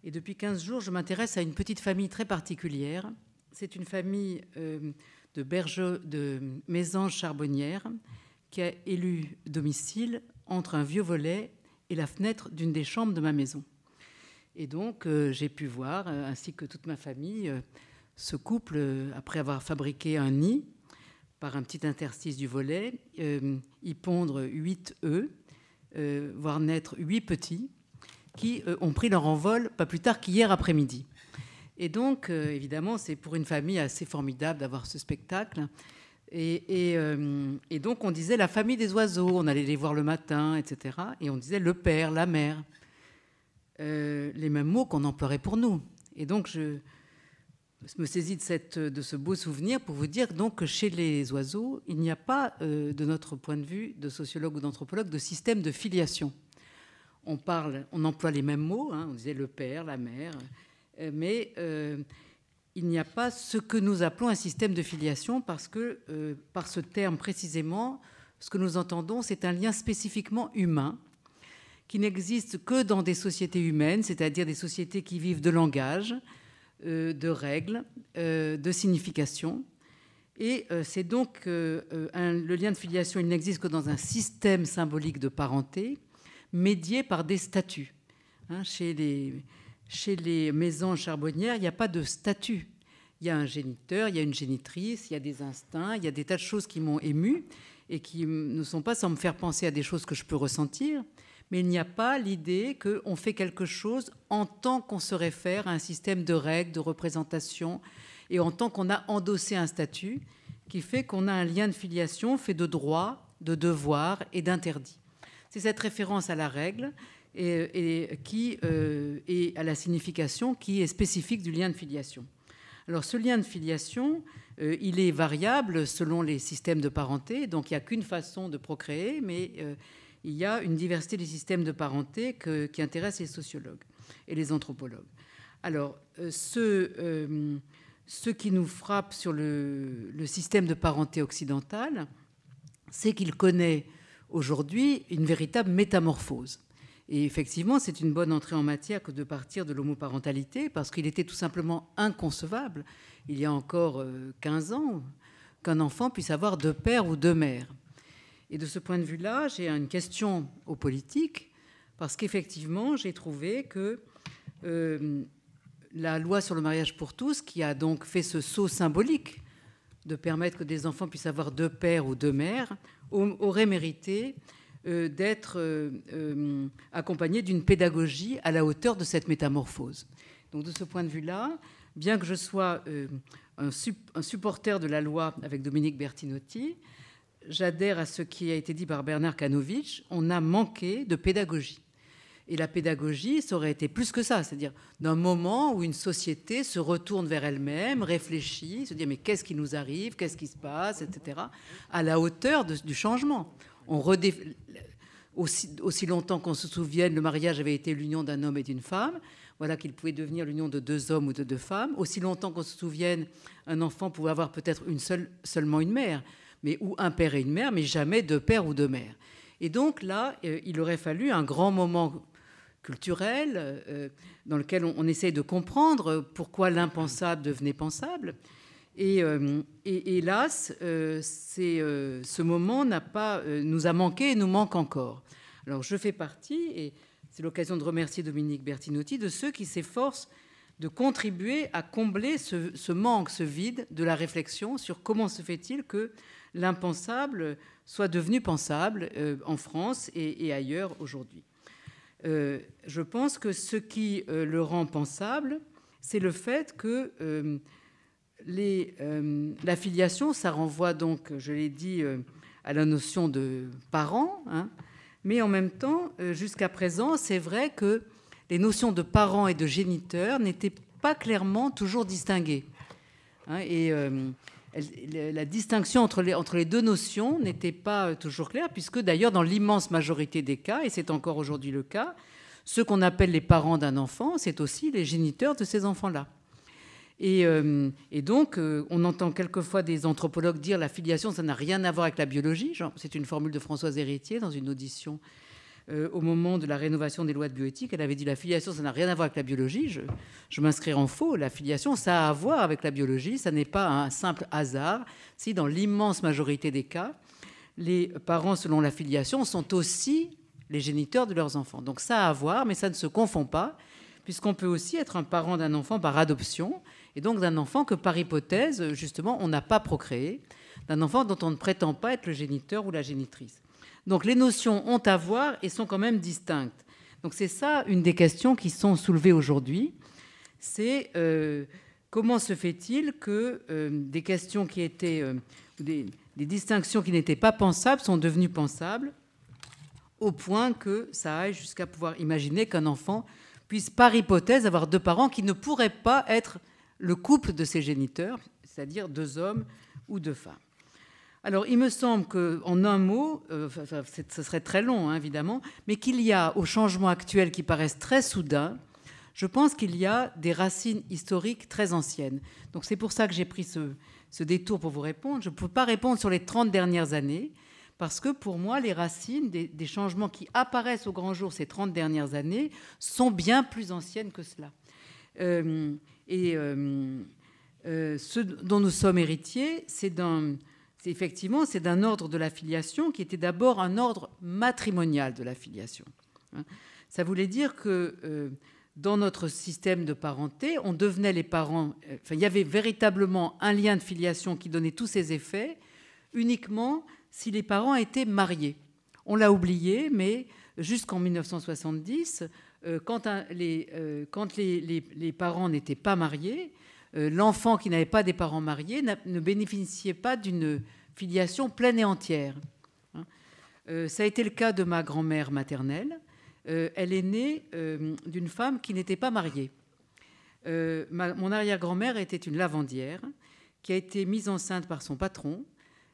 Et depuis 15 jours, je m'intéresse à une petite famille très particulière. C'est une famille de mésanges charbonnières qui a élu domicile entre un vieux volet et la fenêtre d'une des chambres de ma maison. Et donc, j'ai pu voir, ainsi que toute ma famille, ce couple, après avoir fabriqué un nid par un petit interstice du volet, y pondre 8 œufs, voir naître 8 petits, qui ont pris leur envol pas plus tard qu'hier après-midi. Et donc, évidemment, c'est pour une famille assez formidable d'avoir ce spectacle. Et donc, on disait la famille des oiseaux. On allait les voir le matin, etc. Et on disait le père, la mère. Les mêmes mots qu'on emploierait pour nous. Et donc, je me saisis de ce beau souvenir pour vous dire donc, que chez les oiseaux, il n'y a pas, de notre point de vue de sociologue ou d'anthropologue, de système de filiation. On emploie les mêmes mots. On disait le père, la mère. Mais il n'y a pas ce que nous appelons un système de filiation parce que, par ce terme précisément, ce que nous entendons, c'est un lien spécifiquement humain qui n'existe que dans des sociétés humaines, c'est-à-dire des sociétés qui vivent de langage, de règles, de signification. Et c'est donc le lien de filiation, il n'existe que dans un système symbolique de parenté, médié par des statuts. Chez les mésanges charbonnières, il n'y a pas de statut. Il y a un géniteur, il y a une génitrice, il y a des instincts, il y a des tas de choses qui m'ont émue et qui ne sont pas sans me faire penser à des choses que je peux ressentir. Mais il n'y a pas l'idée qu'on fait quelque chose en tant qu'on se réfère à un système de règles, de représentation, et en tant qu'on a endossé un statut qui fait qu'on a un lien de filiation fait de droits, de devoirs et d'interdits. C'est cette référence à la règle et à la signification qui est spécifique du lien de filiation. Alors ce lien de filiation, il est variable selon les systèmes de parenté, donc il n'y a qu'une façon de procréer, mais il y a une diversité des systèmes de parenté qui intéressent les sociologues et les anthropologues. Alors ce qui nous frappe sur le système de parenté occidental, c'est qu'il connaît aujourd'hui une véritable métamorphose. Et effectivement, c'est une bonne entrée en matière que de partir de l'homoparentalité, parce qu'il était tout simplement inconcevable, il y a encore 15 ans, qu'un enfant puisse avoir deux pères ou deux mères. Et de ce point de vue-là, j'ai une question aux politiques, parce qu'effectivement, j'ai trouvé que la loi sur le mariage pour tous, qui a donc fait ce saut symbolique de permettre que des enfants puissent avoir deux pères ou deux mères, aurait mérité d'être accompagnée d'une pédagogie à la hauteur de cette métamorphose. Donc de ce point de vue-là, bien que je sois un supporter de la loi avec Dominique Bertinotti, j'adhère à ce qui a été dit par Bernard Kanovitch, on a manqué de pédagogie. Et la pédagogie, ça aurait été plus que ça, c'est-à-dire d'un moment où une société se retourne vers elle-même, réfléchit, se dit mais qu'est-ce qui nous arrive, qu'est-ce qui se passe, etc., à la hauteur du changement. Aussi longtemps qu'on se souvienne, le mariage avait été l'union d'un homme et d'une femme, voilà qu'il pouvait devenir l'union de deux hommes ou de deux femmes. Aussi longtemps qu'on se souvienne, un enfant pouvait avoir peut-être seulement une mère, ou un père et une mère, mais jamais deux pères ou deux mères. Et donc là, il aurait fallu un grand moment culturel dans lequel on essaye de comprendre pourquoi l'impensable devenait pensable. Et hélas, ce moment nous a manqué et nous manque encore. Alors je fais partie, et c'est l'occasion de remercier Dominique Bertinotti, de ceux qui s'efforcent de contribuer à combler ce manque, ce vide de la réflexion sur comment se fait-il que l'impensable soit devenu pensable en France et ailleurs aujourd'hui. Je pense que ce qui le rend pensable, c'est le fait que la filiation, ça renvoie donc, je l'ai dit, à la notion de parents, mais en même temps, jusqu'à présent, c'est vrai que les notions de parents et de géniteurs n'étaient pas clairement toujours distinguées. La distinction entre les deux notions n'était pas toujours claire, puisque d'ailleurs, dans l'immense majorité des cas, et c'est encore aujourd'hui le cas, ceux qu'on appelle les parents d'un enfant, c'est aussi les géniteurs de ces enfants-là. Et donc, on entend quelquefois des anthropologues dire la filiation, ça n'a rien à voir avec la biologie. C'est une formule de Françoise Héritier dans une audition au moment de la rénovation des lois de bioéthique. Elle avait dit la filiation, ça n'a rien à voir avec la biologie. Je m'inscrirai en faux. La filiation, ça a à voir avec la biologie. Ça n'est pas un simple hasard. Si, dans l'immense majorité des cas, les parents, selon la filiation, sont aussi les géniteurs de leurs enfants. Donc ça a à voir, mais ça ne se confond pas, puisqu'on peut aussi être un parent d'un enfant par adoption, et donc d'un enfant que, par hypothèse, justement, on n'a pas procréé, d'un enfant dont on ne prétend pas être le géniteur ou la génitrice. Donc les notions ont à voir et sont quand même distinctes. Donc c'est ça une des questions qui sont soulevées aujourd'hui. C'est comment se fait-il que des questions qui étaient... des distinctions qui n'étaient pas pensables sont devenues pensables, au point que ça aille jusqu'à pouvoir imaginer qu'un enfant puisse, par hypothèse, avoir deux parents qui ne pourraient pas être le couple de ses géniteurs, c'est-à-dire deux hommes ou deux femmes. Alors, il me semble qu'en un mot, ce serait très long, évidemment, mais qu'il y a, aux changements actuels qui paraissent très soudains, je pense qu'il y a des racines historiques très anciennes. Donc, c'est pour ça que j'ai pris ce détour pour vous répondre. Je ne peux pas répondre sur les 30 dernières années, parce que pour moi, les racines des changements qui apparaissent au grand jour ces 30 dernières années sont bien plus anciennes que cela. ce dont nous sommes héritiers, c'est d'un ordre de la filiation qui était d'abord un ordre matrimonial de la filiation. Ça voulait dire que dans notre système de parenté, on devenait les parents... il y avait véritablement un lien de filiation qui donnait tous ses effets uniquement si les parents étaient mariés. On l'a oublié, mais jusqu'en 1970, quand les parents n'étaient pas mariés, l'enfant qui n'avait pas des parents mariés ne bénéficiait pas d'une filiation pleine et entière. Ça a été le cas de ma grand-mère maternelle. Elle est née d'une femme qui n'était pas mariée. Mon arrière-grand-mère était une lavandière qui a été mise enceinte par son patron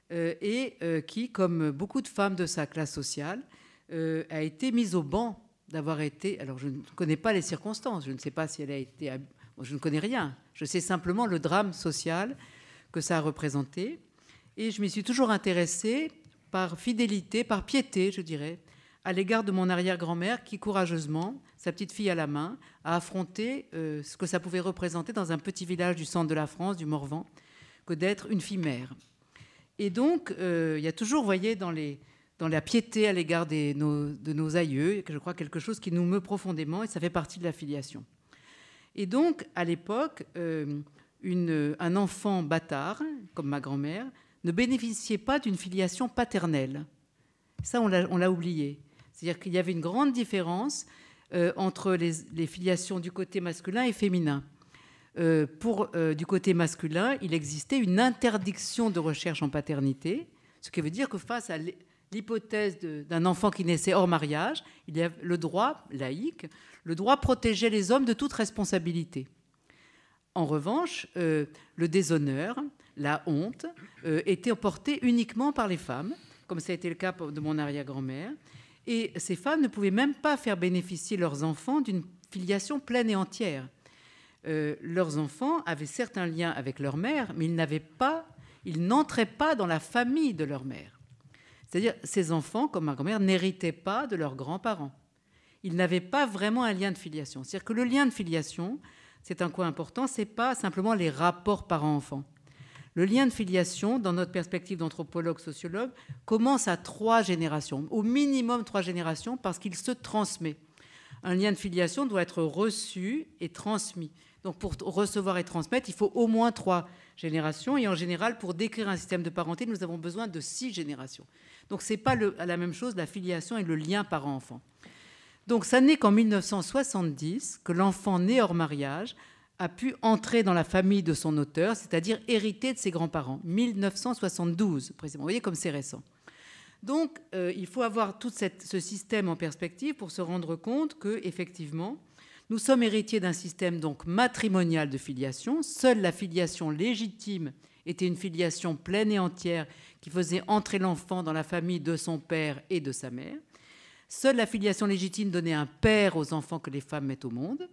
et qui, comme beaucoup de femmes de sa classe sociale, a été mise au banc d'avoir été... Alors, je ne connais pas les circonstances, je ne sais pas si elle a été... Je ne connais rien. Je sais simplement le drame social que ça a représenté. Et je m'y suis toujours intéressée par fidélité, par piété, je dirais, à l'égard de mon arrière-grand-mère qui, courageusement, sa petite fille à la main, a affronté ce que ça pouvait représenter dans un petit village du centre de la France, du Morvan, que d'être une fille mère. Et donc, il y a toujours, vous voyez, dans la piété à l'égard de nos aïeux, je crois quelque chose qui nous meut profondément, et ça fait partie de la filiation. Et donc, à l'époque, un enfant bâtard, comme ma grand-mère, ne bénéficiait pas d'une filiation paternelle. Ça, on l'a oublié. C'est-à-dire qu'il y avait une grande différence entre les filiations du côté masculin et féminin. Du côté masculin, il existait une interdiction de recherche en paternité, ce qui veut dire que face à l'hypothèse d'un enfant qui naissait hors mariage, il y a le droit laïque, le droit protégeait les hommes de toute responsabilité. En revanche, le déshonneur, la honte, étaient portés uniquement par les femmes, comme ça a été le cas de mon arrière-grand-mère. Et ces femmes ne pouvaient même pas faire bénéficier leurs enfants d'une filiation pleine et entière. Leurs enfants avaient certes un lien avec leur mère, mais ils n'entraient pas dans la famille de leur mère. C'est-à-dire, ces enfants, comme ma grand-mère, n'héritaient pas de leurs grands-parents. Ils n'avaient pas vraiment un lien de filiation. C'est-à-dire que le lien de filiation, c'est un point important, ce n'est pas simplement les rapports parents-enfants. Le lien de filiation, dans notre perspective d'anthropologue, sociologue, commence à 3 générations, au minimum 3 générations, parce qu'il se transmet. Un lien de filiation doit être reçu et transmis. Donc pour recevoir et transmettre, il faut au moins 3 générations. Et en général, pour décrire un système de parenté, nous avons besoin de 6 générations. Donc ce n'est pas la même chose, la filiation et le lien parent-enfant. Donc ça n'est qu'en 1970 que l'enfant né hors mariage a pu entrer dans la famille de son auteur, c'est-à-dire hériter de ses grands-parents. 1972, précisément. Vous voyez comme c'est récent. Donc, il faut avoir tout ce système en perspective pour se rendre compte qu'effectivement, nous sommes héritiers d'un système donc matrimonial de filiation. Seule la filiation légitime était une filiation pleine et entière qui faisait entrer l'enfant dans la famille de son père et de sa mère. Seule la filiation légitime donnait un père aux enfants que les femmes mettent au monde.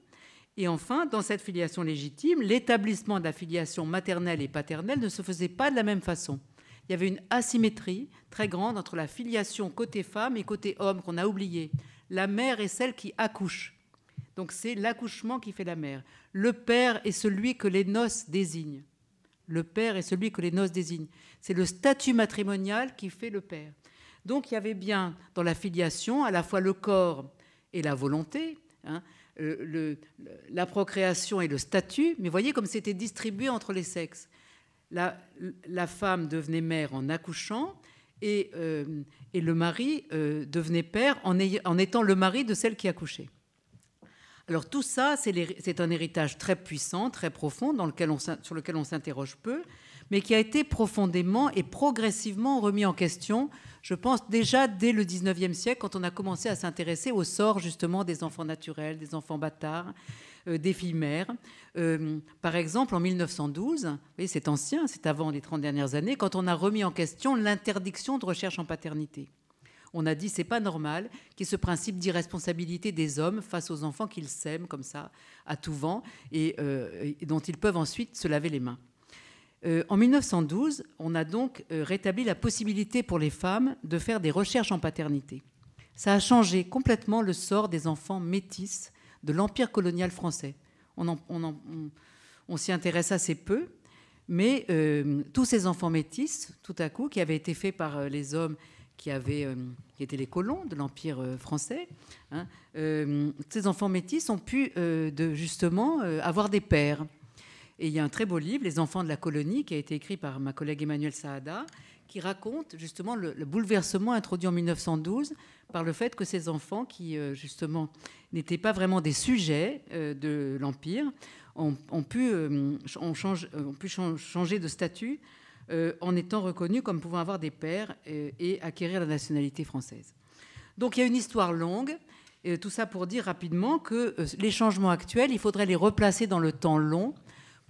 Et enfin, dans cette filiation légitime, l'établissement de la filiation maternelle et paternelle ne se faisait pas de la même façon. Il y avait une asymétrie très grande entre la filiation côté femme et côté homme qu'on a oublié. La mère est celle qui accouche. Donc c'est l'accouchement qui fait la mère. Le père est celui que les noces désignent. Le père est celui que les noces désignent. C'est le statut matrimonial qui fait le père. Donc il y avait bien dans la filiation à la fois le corps et la volonté, la procréation et le statut, mais voyez comme c'était distribué entre les sexes. La femme devenait mère en accouchant et le mari devenait père en étant le mari de celle qui accouchait. Alors tout ça, c'est un héritage très puissant, très profond, sur lequel on s'interroge peu, mais qui a été profondément et progressivement remis en question, je pense déjà dès le 19e siècle, quand on a commencé à s'intéresser au sort justement des enfants naturels, des enfants bâtards, des filles mères. Par exemple, en 1912, vous voyez, c'est ancien, c'est avant les 30 dernières années, quand on a remis en question l'interdiction de recherche en paternité. On a dit c'est pas normal qu'il y ait ce principe d'irresponsabilité des hommes face aux enfants qu'ils sèment comme ça à tout vent et dont ils peuvent ensuite se laver les mains. En 1912, on a donc rétabli la possibilité pour les femmes de faire des recherches en paternité. Ça a changé complètement le sort des enfants métis de l'Empire colonial français. On s'y intéresse assez peu, Mais tous ces enfants métis, tout à coup, qui avaient été faits par les hommes qui étaient les colons de l'Empire français, hein, ces enfants métis ont pu justement avoir des pères. Et il y a un très beau livre, Les enfants de la colonie, qui a été écrit par ma collègue Emmanuelle Saada, qui raconte justement le bouleversement introduit en 1912 par le fait que ces enfants, qui justement n'étaient pas vraiment des sujets de l'Empire, ont pu changer de statut en étant reconnus comme pouvant avoir des pères et acquérir la nationalité française. Donc il y a une histoire longue, et tout ça pour dire rapidement que les changements actuels, il faudrait les replacer dans le temps long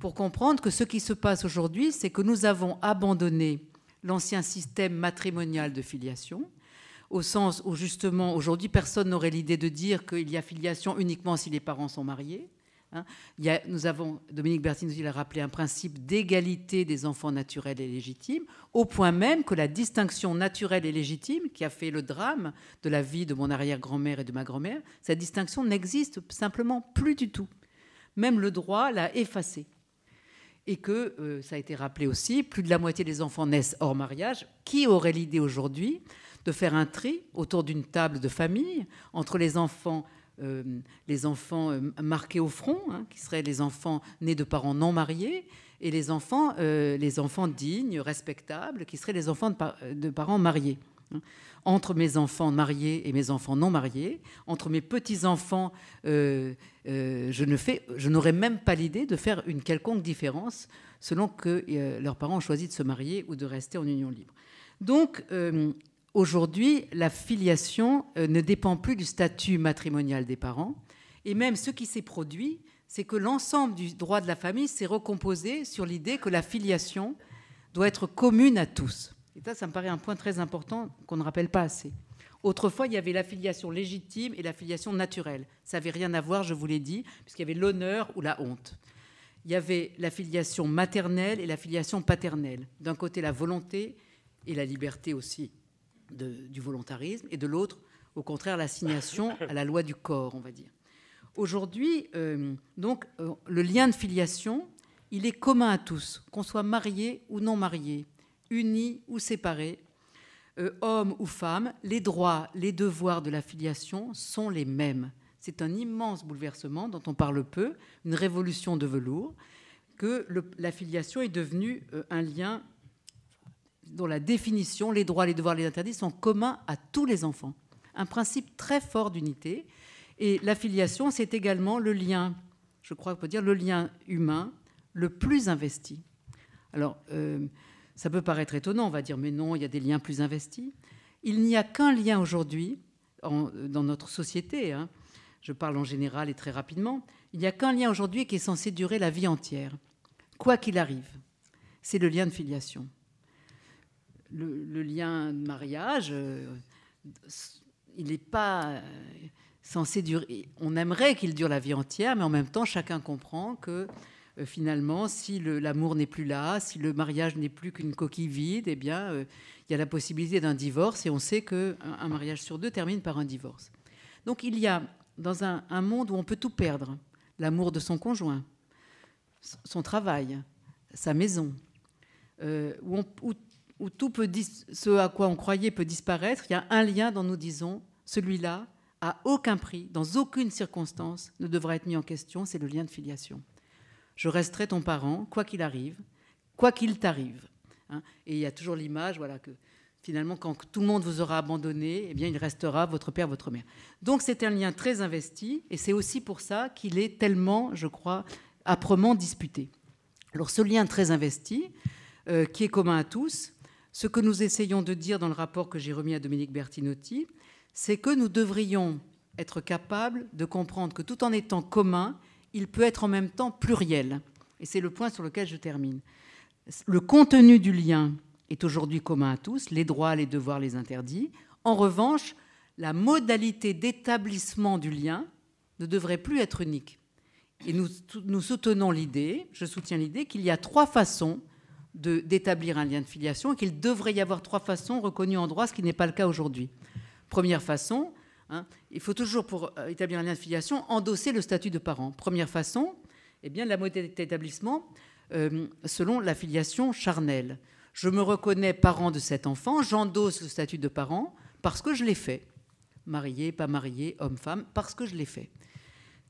pour comprendre que ce qui se passe aujourd'hui, c'est que nous avons abandonné l'ancien système matrimonial de filiation, au sens où justement aujourd'hui personne n'aurait l'idée de dire qu'il y a filiation uniquement si les parents sont mariés. Nous avons, Dominique Bertinotti l'a rappelé, un principe d'égalité des enfants naturels et légitimes, au point même que la distinction naturelle et légitime, qui a fait le drame de la vie de mon arrière-grand-mère et de ma grand-mère, cette distinction n'existe simplement plus du tout. Même le droit l'a effacée. Et que, ça a été rappelé aussi, plus de la moitié des enfants naissent hors mariage. Qui aurait l'idée aujourd'hui de faire un tri autour d'une table de famille entre les enfants marqués au front, hein, qui seraient les enfants nés de parents non mariés, et les enfants dignes, respectables, qui seraient les enfants de parents mariés. Entre mes enfants mariés et mes enfants non mariés, entre mes petits-enfants, je n'aurais même pas l'idée de faire une quelconque différence selon que leurs parents ont choisi de se marier ou de rester en union libre. Donc, aujourd'hui, la filiation ne dépend plus du statut matrimonial des parents. Et même ce qui s'est produit, c'est que l'ensemble du droit de la famille s'est recomposé sur l'idée que la filiation doit être commune à tous. Et ça me paraît un point très important qu'on ne rappelle pas assez. Autrefois, il y avait la filiation légitime et la filiation naturelle. Ça n'avait rien à voir, je vous l'ai dit, puisqu'il y avait l'honneur ou la honte. Il y avait la filiation maternelle et la filiation paternelle. D'un côté, la volonté et la liberté aussi du volontarisme, et de l'autre, au contraire, l'assignation à la loi du corps, on va dire. Aujourd'hui, le lien de filiation, il est commun à tous, qu'on soit marié ou non marié, unis ou séparés, hommes ou femmes, les droits, les devoirs de la filiation sont les mêmes. C'est un immense bouleversement dont on parle peu, une révolution de velours, que la filiation est devenue un lien dont la définition, les droits, les devoirs, les interdits sont communs à tous les enfants. Un principe très fort d'unité. Et la filiation, c'est également le lien, je crois qu'on peut dire, le lien humain le plus investi. Alors, ça peut paraître étonnant, on va dire, mais non, il y a des liens plus investis. Il n'y a qu'un lien aujourd'hui, dans notre société, hein, je parle en général et très rapidement, il n'y a qu'un lien aujourd'hui qui est censé durer la vie entière, quoi qu'il arrive. C'est le lien de filiation. Le lien de mariage, il n'est pas censé durer. On aimerait qu'il dure la vie entière, mais en même temps, chacun comprend que finalement, si l'amour n'est plus là, si le mariage n'est plus qu'une coquille vide, eh bien, il y a la possibilité d'un divorce, et on sait qu'un mariage sur deux termine par un divorce. Donc il y a, dans un monde où on peut tout perdre, l'amour de son conjoint, son travail, sa maison, où tout peut ce à quoi on croyait peut disparaître, il y a un lien dont nous disons, celui-là, à aucun prix, dans aucune circonstance, ne devra être mis en question, c'est le lien de filiation. Je resterai ton parent, quoi qu'il arrive, quoi qu'il t'arrive. Hein. Et il y a toujours l'image, voilà, que finalement, quand tout le monde vous aura abandonné, eh bien, il restera votre père, votre mère. Donc, c'est un lien très investi, et c'est aussi pour ça qu'il est tellement, je crois, âprement disputé. Alors, ce lien très investi, qui est commun à tous, ce que nous essayons de dire dans le rapport que j'ai remis à Dominique Bertinotti, c'est que nous devrions être capables de comprendre que tout en étant commun, il peut être en même temps pluriel. Et c'est le point sur lequel je termine. Le contenu du lien est aujourd'hui commun à tous, les droits, les devoirs, les interdits. En revanche, la modalité d'établissement du lien ne devrait plus être unique. Et nous soutenons l'idée, je soutiens l'idée qu'il y a trois façons d'établir un lien de filiation et qu'il devrait y avoir trois façons reconnues en droit, ce qui n'est pas le cas aujourd'hui. Première façon, hein, il faut toujours, pour établir un lien de filiation, endosser le statut de parent. Première façon, eh bien, la modalité d'établissement selon la filiation charnelle. Je me reconnais parent de cet enfant, j'endosse le statut de parent parce que je l'ai fait. Marié, pas marié, homme, femme, parce que je l'ai fait.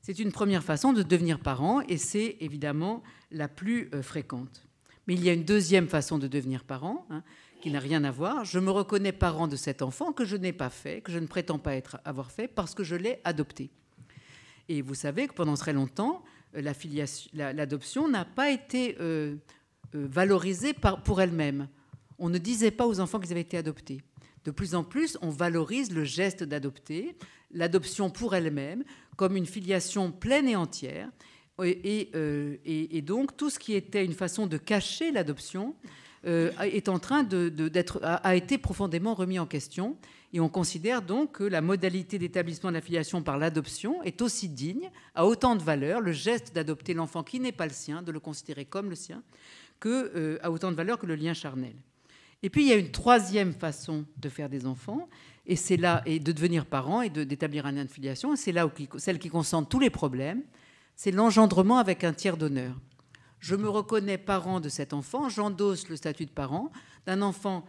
C'est une première façon de devenir parent et c'est évidemment la plus fréquente. Mais il y a une deuxième façon de devenir parent, qui n'a rien à voir. Je me reconnais parent de cet enfant que je n'ai pas fait, que je ne prétends pas avoir fait parce que je l'ai adopté. Et vous savez que pendant très longtemps, l'adoption n'a pas été valorisée pour elle-même. On ne disait pas aux enfants qu'ils avaient été adoptés. De plus en plus, on valorise le geste d'adopter, l'adoption pour elle-même, comme une filiation pleine et entière. Et donc, tout ce qui était une façon de cacher l'adoption est en train a été profondément remis en question. Et on considère donc que la modalité d'établissement de la filiation par l'adoption est aussi digne, a autant de valeur, le geste d'adopter l'enfant qui n'est pas le sien, de le considérer comme le sien, a autant de valeur que le lien charnel. Et puis, il y a une troisième façon de faire des enfants, et c'est là, et de devenir parent et d'établir un lien de filiation, et c'est là celle qui concentre tous les problèmes, c'est l'engendrement avec un tiers donneur. Je me reconnais parent de cet enfant, j'endosse le statut de parent d'un enfant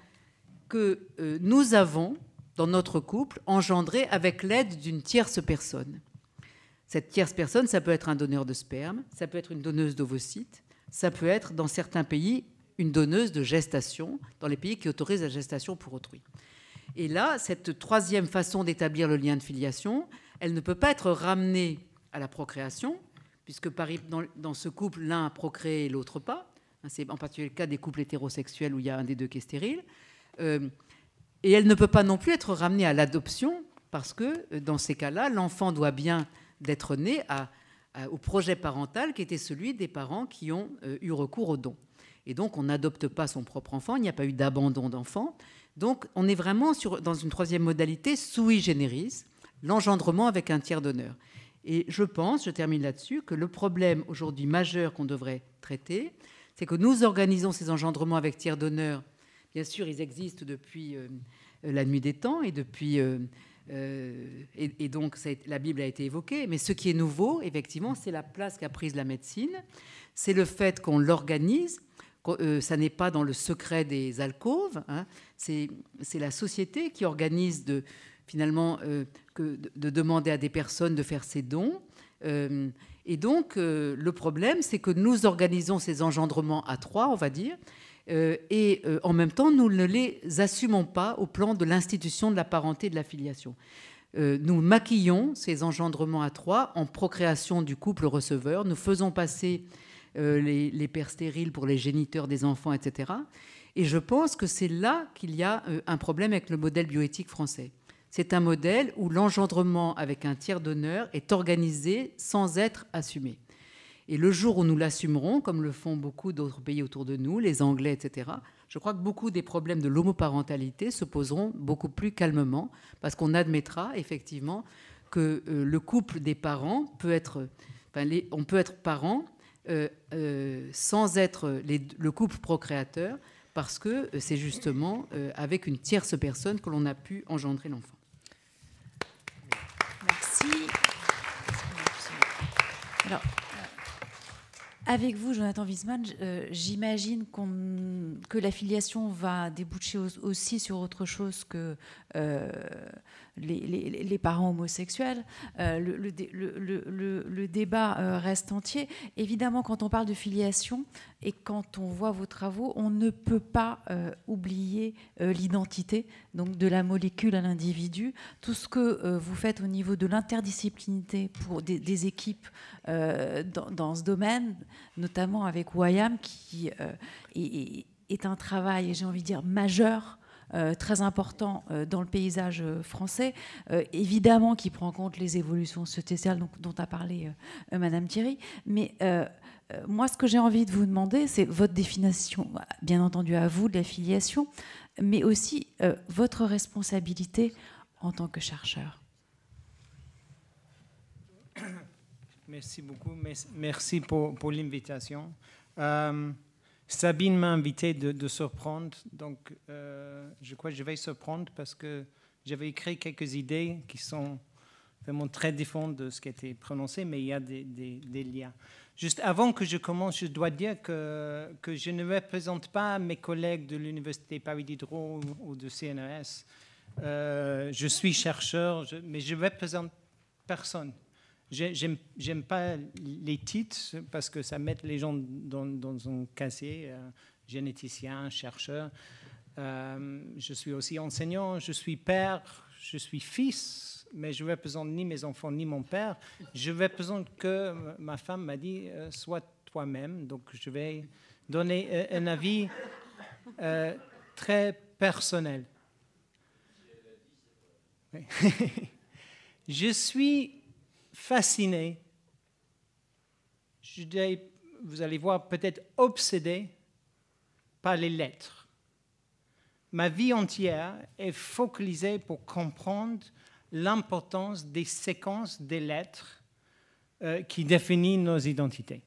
que nous avons, dans notre couple, engendré avec l'aide d'une tierce personne. Cette tierce personne, ça peut être un donneur de sperme, ça peut être une donneuse d'ovocytes, ça peut être, dans certains pays, une donneuse de gestation, dans les pays qui autorisent la gestation pour autrui. Et là, cette troisième façon d'établir le lien de filiation, elle ne peut pas être ramenée à la procréation, puisque dans ce couple, l'un a procréé et l'autre pas. C'est en particulier le cas des couples hétérosexuels où il y a un des deux qui est stérile. Et elle ne peut pas non plus être ramenée à l'adoption, parce que dans ces cas-là, l'enfant doit bien d'être né au projet parental qui était celui des parents qui ont eu recours au don. Et donc, on n'adopte pas son propre enfant, il n'y a pas eu d'abandon d'enfant. Donc, on est vraiment dans une troisième modalité sui generis, l'engendrement avec un tiers donneur. Et je termine là-dessus, que le problème aujourd'hui majeur qu'on devrait traiter, c'est que nous organisons ces engendrements avec tiers donneur. Bien sûr, ils existent depuis la nuit des temps et depuis... et donc, la Bible a été évoquée. Mais ce qui est nouveau, effectivement, c'est la place qu'a prise la médecine. C'est le fait qu'on l'organise. Ça n'est pas dans le secret des alcôves. C'est la société qui organise finalement de demander à des personnes de faire ces dons. Et donc, le problème, c'est que nous organisons ces engendrements à trois, on va dire, et en même temps, nous ne les assumons pas au plan de l'institution de la parenté et de la filiation. Nous maquillons ces engendrements à trois en procréation du couple receveur. Nous faisons passer les pères stériles pour les géniteurs des enfants, etc. Et je pense que c'est là qu'il y a un problème avec le modèle bioéthique français. C'est un modèle où l'engendrement avec un tiers donneur est organisé sans être assumé. Et le jour où nous l'assumerons, comme le font beaucoup d'autres pays autour de nous, les Anglais, etc., je crois que beaucoup des problèmes de l'homoparentalité se poseront beaucoup plus calmement, parce qu'on admettra effectivement que le couple des parents peut être... on peut être parent sans être le couple procréateur, parce que c'est justement avec une tierce personne que l'on a pu engendrer l'enfant. Merci. Alors, avec vous, Jonathan Wiesmann, j'imagine que la filiation va déboucher aussi sur autre chose que les parents homosexuels. Le débat reste entier. Évidemment, quand on parle de filiation et quand on voit vos travaux, on ne peut pas oublier l'identité, donc de la molécule à l'individu. Tout ce que vous faites au niveau de l'interdisciplinarité pour des équipes dans ce domaine, notamment avec WIAM, qui est un travail, j'ai envie de dire, majeur, très important dans le paysage français, évidemment qui prend en compte les évolutions sociétales dont a parlé Madame Thierry. Mais moi, ce que j'ai envie de vous demander, c'est votre définition, bien entendu à vous, de la filiation, mais aussi votre responsabilité en tant que chercheur. Merci beaucoup. Merci pour l'invitation. Sabine m'a invité de surprendre, donc je crois que je vais surprendre parce que j'avais écrit quelques idées qui sont vraiment très différentes de ce qui a été prononcé, mais il y a des liens. Juste avant que je commence, je dois dire que je ne représente pas mes collègues de l'Université Paris Diderot ou de CNRS. Je suis chercheur, mais je ne représente personne. J'aime pas les titres parce que ça met les gens dans un casier, généticien, chercheur. Je suis aussi enseignant, je suis père, je suis fils, mais je ne représente ni mes enfants ni mon père. Je représente que ma femme m'a dit sois toi-même. Donc je vais donner un avis très personnel. Je suis fasciné, je dirais, vous allez voir, peut-être obsédé par les lettres. Ma vie entière est focalisée pour comprendre l'importance des séquences des lettres qui définissent nos identités.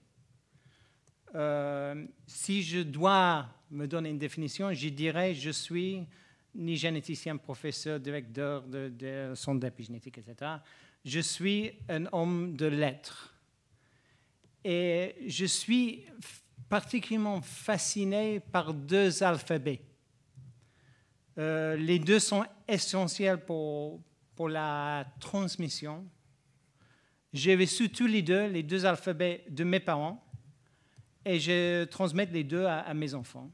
Si je dois me donner une définition, je dirais je suis ni généticien, professeur, directeur de centre d'épigénétique, etc. Je suis un homme de lettres. Et je suis particulièrement fasciné par 2 alphabets. Les 2 sont essentiels pour la transmission. J'ai reçu tous les 2 alphabets de mes parents et je transmets les 2 à mes enfants.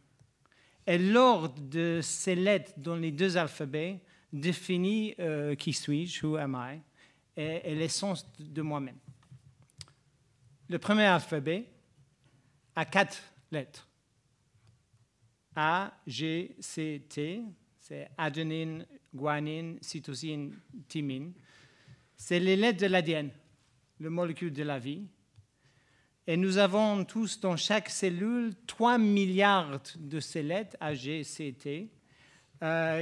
Et l'ordre de ces lettres dans les 2 alphabets définit qui suis-je, who am I, et l'essence de moi-même. Le premier alphabet a 4 lettres. A, G, C, T, c'est adenine, guanine, cytosine, thymine. C'est les lettres de l'ADN, le molécule de la vie. Et nous avons tous dans chaque cellule 3 milliards de ces lettres, A, G, C, T,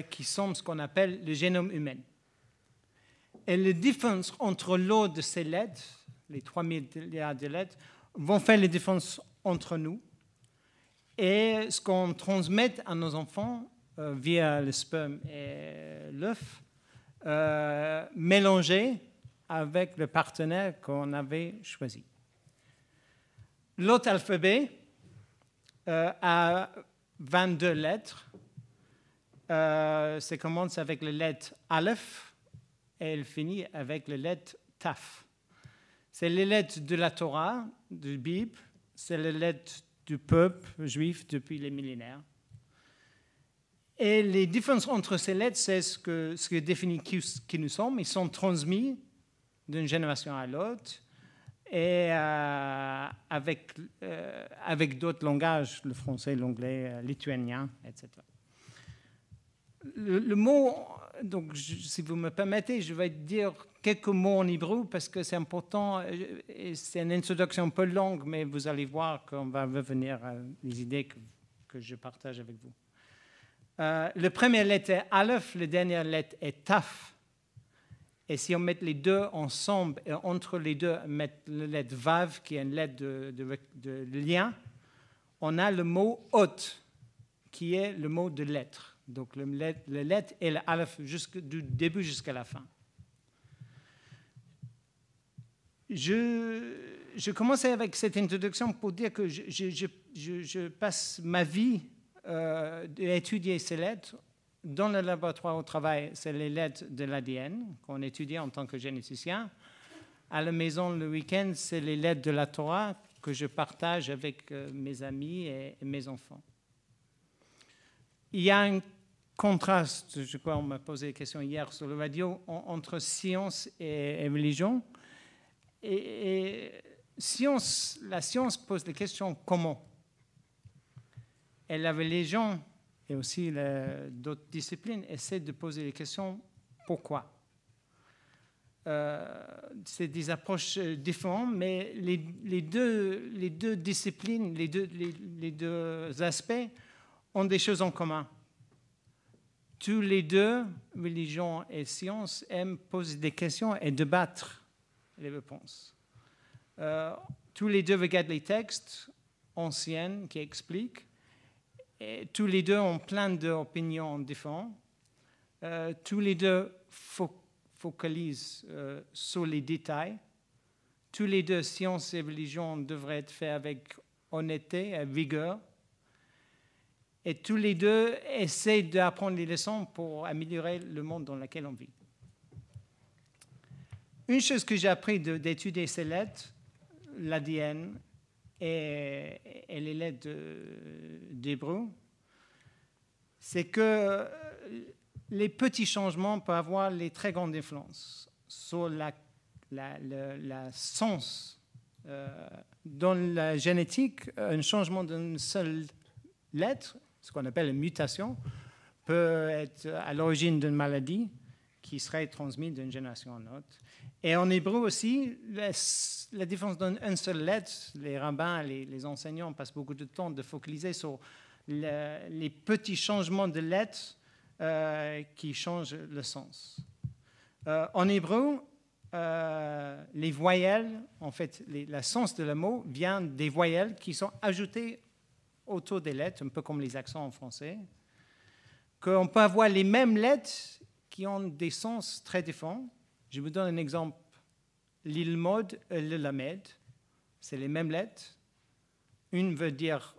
qui sont ce qu'on appelle le génome humain. Et la différence entre l'ordre de ces lettres, les 3 milliards de lettres, vont faire la différence entre nous et ce qu'on transmet à nos enfants via le sperme et l'œuf, mélangé avec le partenaire qu'on avait choisi. L'autre alphabet a 22 lettres. Ça commence avec la lettre Aleph et elle finit avec la lettre Taf. C'est les lettres de la Torah, de la Bible, c'est les lettres du peuple juif depuis les millénaires. Et les différences entre ces lettres, c'est ce que définit qui nous sommes. Ils sont transmis d'une génération à l'autre. Et avec d'autres langages, le français, l'anglais, le lituanien, etc. Le mot, donc, si vous me permettez, je vais dire quelques mots en hébreu parce que c'est important. Et c'est une introduction un peu longue, mais vous allez voir qu'on va revenir à les idées que je partage avec vous. La première lettre est Aleph, la dernière lettre est Taf. Et si on met les 2 ensemble, et entre les 2, on met la lettre Vav, qui est une lettre de lien, on a le mot Hot, qui est le mot de lettre. Donc, la lettre est l'Aleph du début jusqu'à la fin. Je commençais avec cette introduction pour dire que je passe ma vie à étudier ces lettres. Dans le laboratoire au travail, c'est les lettres de l'ADN qu'on étudie en tant que généticien. À la maison, le week-end, c'est les lettres de la Torah que je partage avec mes amis et mes enfants. Il y a un contraste, je crois, on m'a posé des questions hier sur le radio, entre science et religion. Et la science pose la question comment. Et la religion et aussi d'autres disciplines essaient de poser les questions pourquoi. C'est des approches différentes, mais les deux disciplines, les deux aspects ont des choses en commun. Tous les 2, religion et science, aiment poser des questions et débattre les réponses. Tous les 2 regardent les textes anciens qui expliquent. Et tous les 2 ont plein d'opinions différentes. Tous les 2 focalisent sur les détails. tous les deux, sciences et religion devraient être faits avec honnêteté et vigueur. Et tous les deux essaient d'apprendre les leçons pour améliorer le monde dans lequel on vit. Une chose que j'ai appris d'étudier ces lettres, l'ADN et les lettres d'hébreu, c'est que les petits changements peuvent avoir les très grandes influences sur la sens. Dans la génétique, un changement d'une seule lettre, ce qu'on appelle une mutation, peut être à l'origine d'une maladie qui serait transmise d'une génération à une autre. Et en hébreu aussi, la différence d'une seule lettre, les rabbins, les enseignants passent beaucoup de temps de focaliser sur les petits changements de lettres qui changent le sens. En hébreu, les voyelles, en fait, le sens de le mot vient des voyelles qui sont ajoutées autour des lettres, un peu comme les accents en français, qu'on peut avoir les mêmes lettres qui ont des sens très différents. Je vous donne un exemple. L'ilmod et le lamed, c'est les mêmes lettres. Une veut dire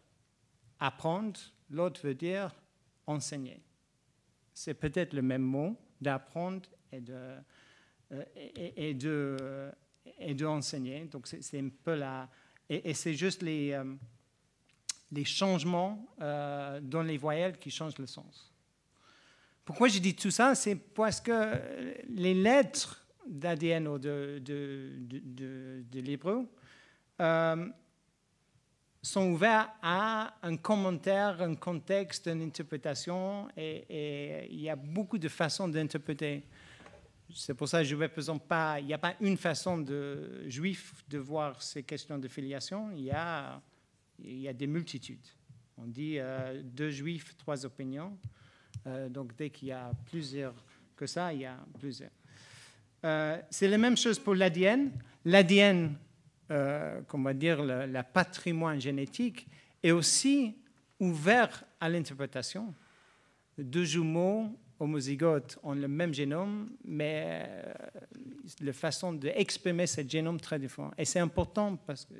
apprendre, l'autre veut dire enseigner. C'est peut-être le même mot, d'apprendre et de enseigner. Donc c'est un peu la... Et c'est juste les changements dans les voyelles qui changent le sens. Pourquoi je dis tout ça? C'est parce que les lettres d'ADN ou de l'hébreu sont ouvertes à un commentaire, un contexte, une interprétation, et il y a beaucoup de façons d'interpréter. C'est pour ça que je ne représente pas... Il n'y a pas une façon de juif de voir ces questions de filiation. Il y a des multitudes. On dit 2 juifs, 3 opinions. Donc, dès qu'il y a plusieurs que ça, il y a plusieurs. C'est la même chose pour l'ADN. L'ADN, on va dire, le patrimoine génétique, est aussi ouvert à l'interprétation. 2 jumeaux homozygotes ont le même génome, mais la façon d'exprimer ce génome est très différente. Et c'est important parce que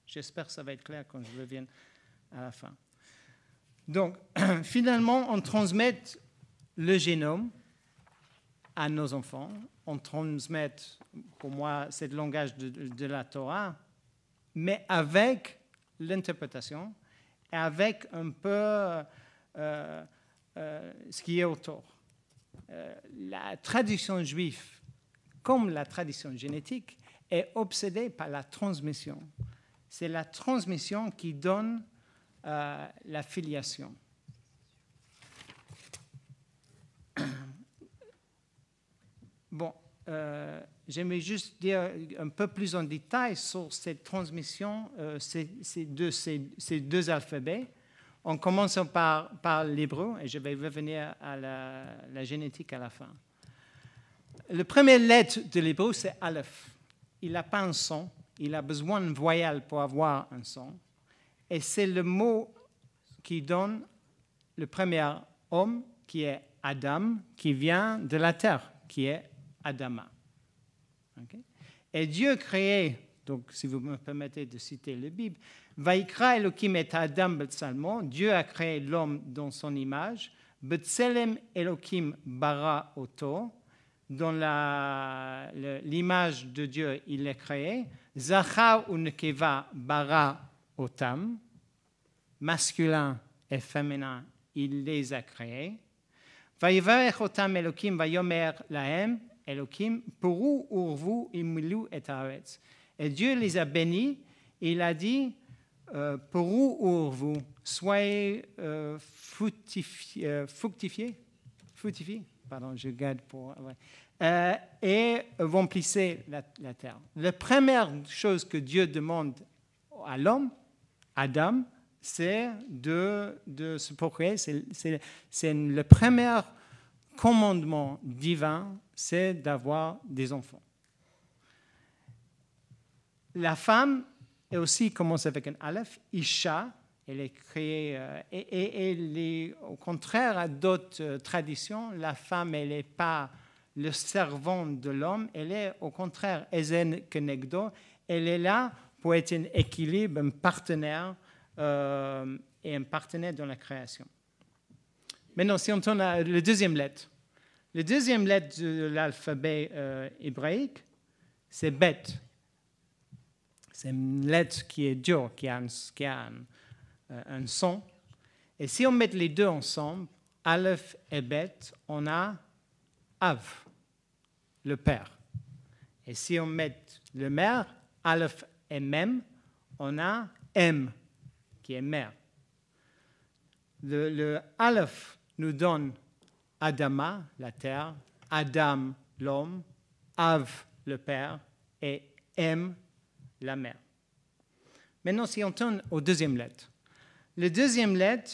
j'espère que ça va être clair quand je revienne à la fin. Donc, finalement, on transmet le génome à nos enfants. On transmet, pour moi, c'est le langage de la Torah, mais avec l'interprétation et avec un peu ce qui est autour. La tradition juive, comme la tradition génétique, est obsédée par la transmission. C'est la transmission qui donne la filiation. Bon, j'aimerais juste dire un peu plus en détail sur cette transmission, ces deux alphabets, en commençant par l'hébreu, et je vais revenir à la génétique à la fin. La première lettre de l'hébreu, c'est Aleph. Il n'a pas un son, il a besoin d'une voyelle pour avoir un son. Et c'est le mot qui donne le premier homme, qui est Adam, qui vient de la terre, qui est Adama. Okay? Et Dieu créait, donc si vous me permettez de citer la Bible, Vaikra Elohim et Adam Betsalmo, Dieu a créé l'homme dans son image, Betselem Elohim bara oto, dans l'image de Dieu, il l'a créé, Zachar ou Nekeva bara otam, masculin et féminin, il les a créés. Vayivarech otam Elohim vayomer lahem, Elohim, Puru urvu imilu et haaretz. Et Dieu les a bénis, et il a dit, Puru urvu, soyez fructifiés, pardon, je garde pour... Ouais. Et remplissez la terre. La première chose que Dieu demande à l'homme, Adam, c'est de se procréer. C'est le premier commandement divin, c'est d'avoir des enfants. La femme est aussi commence avec un aleph, Isha, elle est créée, et elle est, au contraire à d'autres traditions, la femme, elle n'est pas le servant de l'homme, elle est au contraire Ezen Kenegdo, elle est là pour être un équilibre, un partenaire et un partenaire dans la création. Maintenant, si on tourne à la deuxième lettre. La deuxième lettre de l'alphabet hébraïque, c'est Bet. C'est une lettre qui est dure, qui a un son. Et si on met les deux ensemble, Aleph et Bet, on a Av, le père. Et si on met le mère, Aleph et Mem, on a M, qui est mère. Le Aleph nous donne Adama, la terre, Adam, l'homme, Av, le père, et M, la mère. Maintenant, si on tourne aux deuxième lettre. La deuxième lettre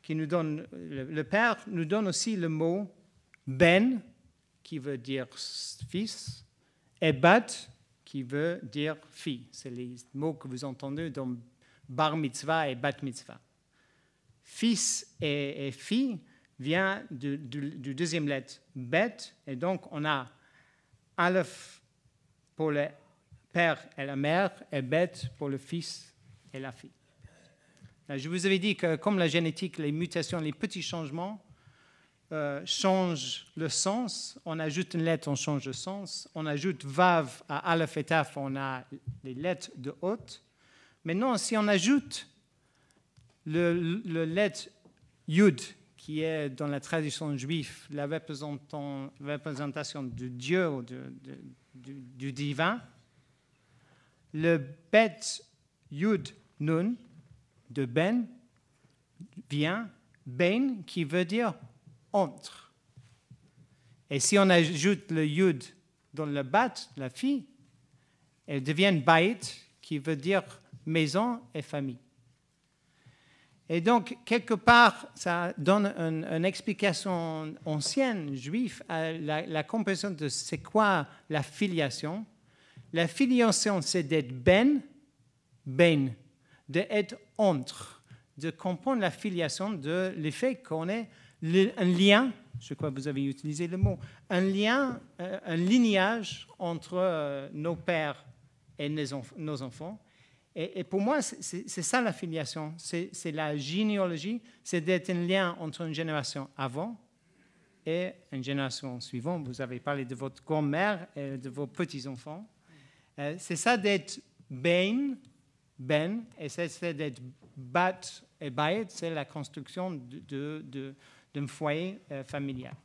qui nous donne le père nous donne aussi le mot Ben, qui veut dire fils, et Bat, qui veut dire fille. C'est les mots que vous entendez dans Bar Mitzvah et Bat Mitzvah. Fils et fille vient du deuxième lettre Bet, et donc on a Aleph pour le père et la mère, et Bet pour le fils et la fille. Je vous avais dit que comme la génétique, les mutations, les petits changements changent le sens. On ajoute une lettre, on change le sens. On ajoute Vav à Aleph et Taf, on a les lettres de haute. Maintenant, si on ajoute le lettre Yud, qui est dans la tradition juive la représentation de Dieu ou du divin, le Bet Yud Nun de Ben vient Ben qui veut dire entre. Et si on ajoute le Yud dans le Bat, la fille, elle devient Bait qui veut dire maison et famille. Et donc, quelque part, ça donne une explication ancienne, juive, à la compréhension de c'est quoi la filiation. La filiation, c'est d'être ben, d'être entre, de comprendre la filiation de l'effet qu'on est un lien, je crois que vous avez utilisé le mot, un lien, un lignage entre nos pères et nos enfants. Et pour moi, c'est ça la filiation, c'est la généalogie, c'est d'être un lien entre une génération avant et une génération suivante. Vous avez parlé de votre grand-mère et de vos petits-enfants. C'est ça d'être ben, et c'est d'être bat et bayet, c'est la construction d'un foyer familial.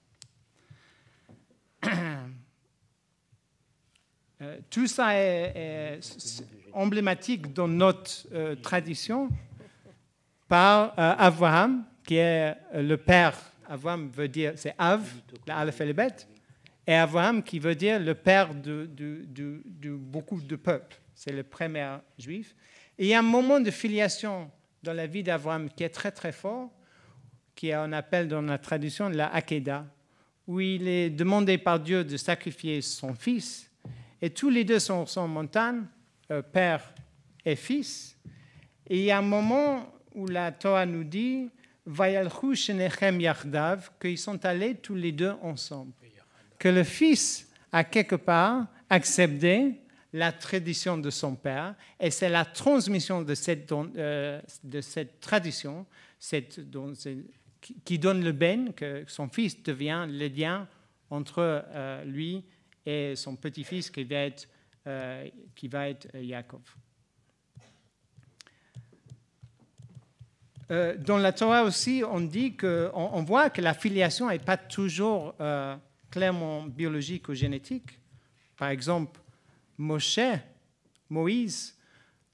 Tout ça est emblématique dans notre tradition par Abraham, qui est le père. Abraham veut dire, c'est Av, l'Aleph et le Bet, et Abraham qui veut dire le père de beaucoup de peuples. C'est le premier juif. Et il y a un moment de filiation dans la vie d'Abraham qui est très très fort, qu'on appelle dans la tradition la Akedah, où il est demandé par Dieu de sacrifier son fils. Et tous les deux sont en montagne, père et fils. Et il y a un moment où la Torah nous dit Vayalchu shenechem yardav, qu'ils sont allés tous les deux ensemble. Que le fils a quelque part accepté la tradition de son père, et c'est la transmission de cette tradition qui donne le ben, que son fils devient le lien entre lui et son petit-fils qui va être Yaakov. Dans la Torah aussi, on voit que la filiation n'est pas toujours clairement biologique ou génétique. Par exemple, Moïse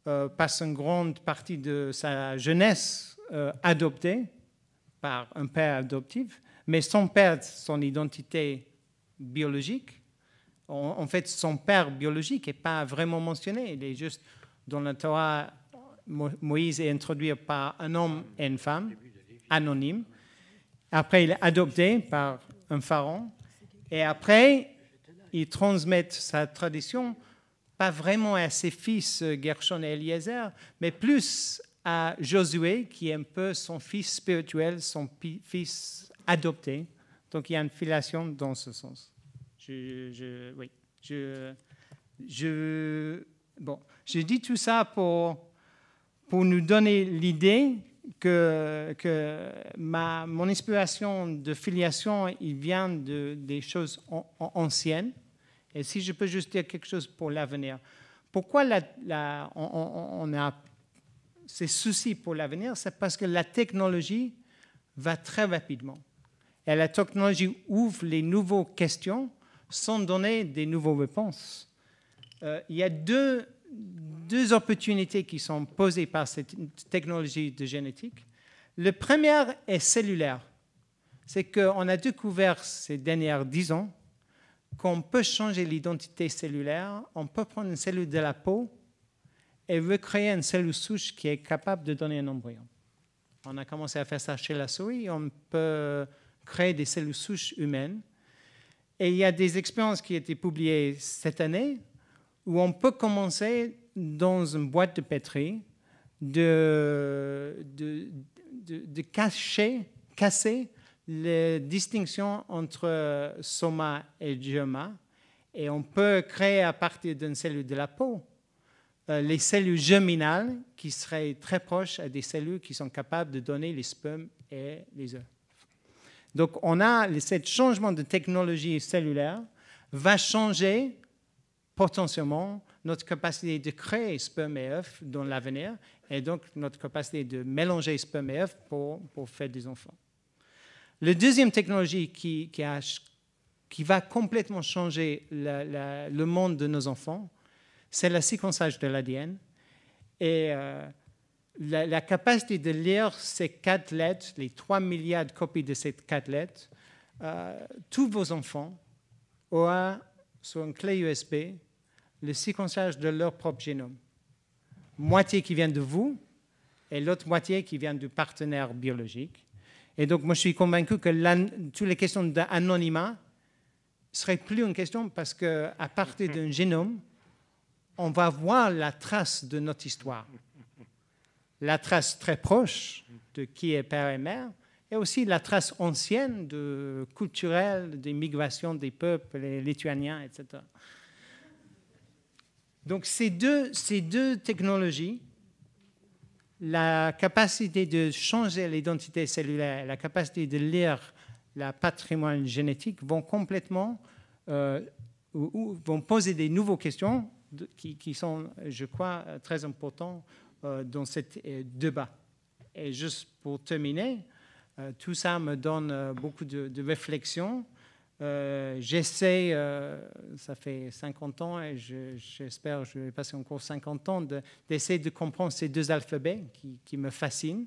passe une grande partie de sa jeunesse adopté par un père adoptif, mais sans perdre son identité biologique. En fait, son père biologique n'est pas vraiment mentionné. Il est juste dans la Torah, Moïse est introduit par un homme et une femme, anonyme. Après, il est adopté par un pharaon. Et après, il transmet sa tradition, pas vraiment à ses fils Gershon et Eliezer, mais plus à Josué, qui est un peu son fils spirituel, son fils adopté. Donc, il y a une filiation dans ce sens. bon, je dis tout ça pour nous donner l'idée que mon inspiration de filiation, il vient des choses anciennes. Et si je peux juste dire quelque chose pour l'avenir. Pourquoi on a ces soucis pour l'avenir? C'est parce que la technologie va très rapidement. Et la technologie ouvre les nouvelles questions sans donner des nouvelles réponses. Il y a deux opportunités qui sont posées par cette technologie de génétique. Le premier est cellulaire. C'est qu'on a découvert ces dernières 10 ans qu'on peut changer l'identité cellulaire. On peut prendre une cellule de la peau et recréer une cellule souche qui est capable de donner un embryon. On a commencé à faire ça chez la souris. On peut créer des cellules souches humaines. Et il y a des expériences qui ont été publiées cette année où on peut commencer dans une boîte de pétri de casser les distinctions entre soma et germa. Et on peut créer à partir d'une cellule de la peau les cellules germinales qui seraient très proches à des cellules qui sont capables de donner les spermes et les œufs. Donc, ce changement de technologie cellulaire va changer potentiellement notre capacité de créer sperme et œufs dans l'avenir et donc notre capacité de mélanger sperme et œufs pour faire des enfants. La deuxième technologie qui va complètement changer le monde de nos enfants, c'est le séquençage de l'ADN. Et la capacité de lire ces 4 lettres, les 3 milliards de copies de ces 4 lettres, tous vos enfants auront sur une clé USB le séquençage de leur propre génome. Moitié qui vient de vous et l'autre moitié qui vient du partenaire biologique. Et donc, moi, je suis convaincu que toutes les questions d'anonymat ne seraient plus une question parce qu'à partir d'un génome, on va voir la trace de notre histoire. La trace très proche de qui est père et mère, et aussi la trace ancienne, culturelle, des migrations des peuples, les Lituaniens, etc. Donc, ces deux technologies, la capacité de changer l'identité cellulaire et la capacité de lire le patrimoine génétique vont complètement vont poser des nouvelles questions qui sont, je crois, très importantes dans ce débat. Et juste pour terminer, tout ça me donne beaucoup de réflexion. J'essaie, ça fait 50 ans et j'espère que je vais passer encore 50 ans, d'essayer de comprendre ces deux alphabets qui me fascinent,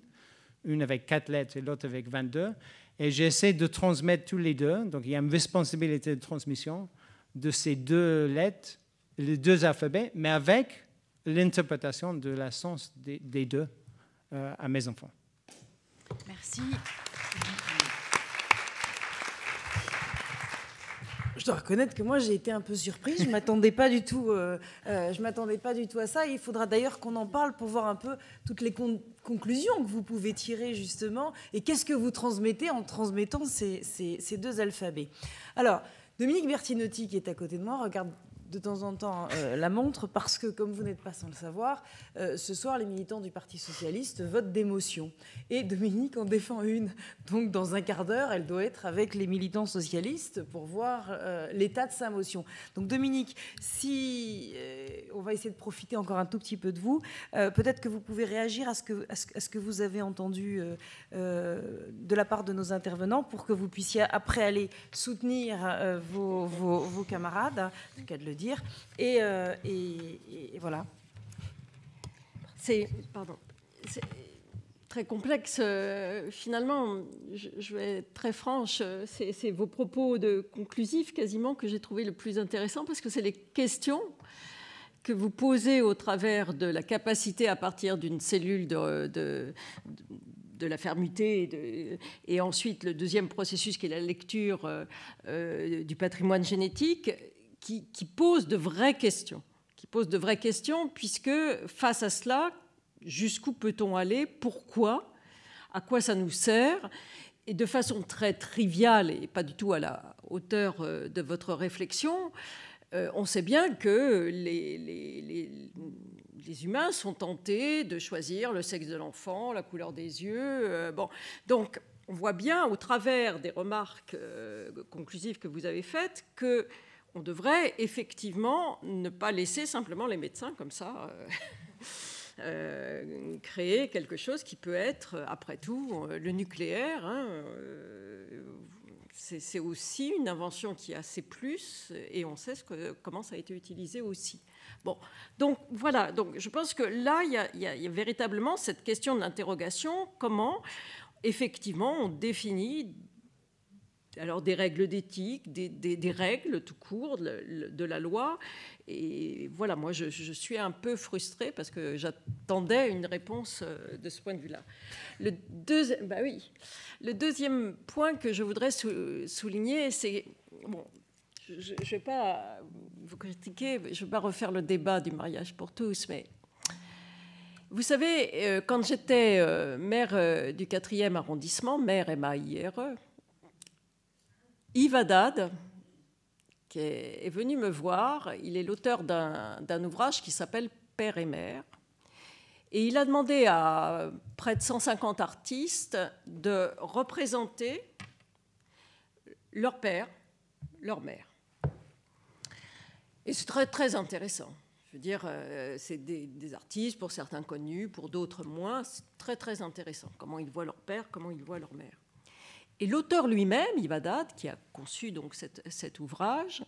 une avec 4 lettres et l'autre avec 22. Et j'essaie de transmettre tous les deux. Donc il y a une responsabilité de transmission de ces 2 lettres, les 2 alphabets, mais avec l'interprétation de la sens des deux à mes enfants. Merci. Je dois reconnaître que moi j'ai été un peu surprise. Je m'attendais pas du tout. Je m'attendais pas du tout à ça. Il faudra d'ailleurs qu'on en parle pour voir un peu toutes les conclusions que vous pouvez tirer justement et qu'est-ce que vous transmettez en transmettant ces 2 alphabets. Alors Dominique Bertinotti qui est à côté de moi regarde de temps en temps la montre parce que, comme vous n'êtes pas sans le savoir, ce soir, les militants du Parti socialiste votent des motions. Et Dominique en défend une. Donc, dans un quart d'heure, elle doit être avec les militants socialistes pour voir l'état de sa motion. Donc, Dominique, si on va essayer de profiter encore un tout petit peu de vous, peut-être que vous pouvez réagir à ce que vous avez entendu de la part de nos intervenants pour que vous puissiez après aller soutenir vos camarades, c'est le cas de le dire, et voilà. C'est très complexe. Finalement, je vais être très franche, c'est vos propos conclusifs quasiment que j'ai trouvé le plus intéressant parce que c'est les questions que vous posez au travers de la capacité à partir d'une cellule de la fermeté et ensuite le deuxième processus qui est la lecture du patrimoine génétique qui pose de vraies questions. Puisque face à cela, jusqu'où peut-on aller? Pourquoi? À quoi ça nous sert? Et de façon très triviale et pas du tout à la hauteur de votre réflexion, On sait bien que les humains sont tentés de choisir le sexe de l'enfant, la couleur des yeux. Bon, donc on voit bien au travers des remarques conclusives que vous avez faites que on devrait effectivement ne pas laisser simplement les médecins comme ça créer quelque chose qui peut être, après tout, le nucléaire. C'est aussi une invention qui a ses plus, et on sait comment ça a été utilisé aussi. Bon, donc voilà, donc je pense que là, il y a véritablement cette question de l'interrogation, comment, effectivement, on définit alors des règles d'éthique, des règles tout court de la loi. Et voilà, moi, je suis un peu frustrée parce que j'attendais une réponse de ce point de vue-là. Le deuxième point que je voudrais souligner, c'est... Bon, je ne vais pas vous critiquer, je ne vais pas refaire le débat du mariage pour tous, mais... Vous savez, quand j'étais maire du 4e arrondissement, maire M-A-I-R-E, Yves Haddad, qui est venu me voir, il est l'auteur d'un ouvrage qui s'appelle « Père et mère ». Et il a demandé à près de 150 artistes de représenter leur père, leur mère. Et c'est très, très intéressant. Je veux dire, c'est des artistes, pour certains connus, pour d'autres moins. C'est très, très intéressant. Comment ils voient leur père, comment ils voient leur mère. Et l'auteur lui-même, Yves Haddad, qui a conçu donc cet ouvrage,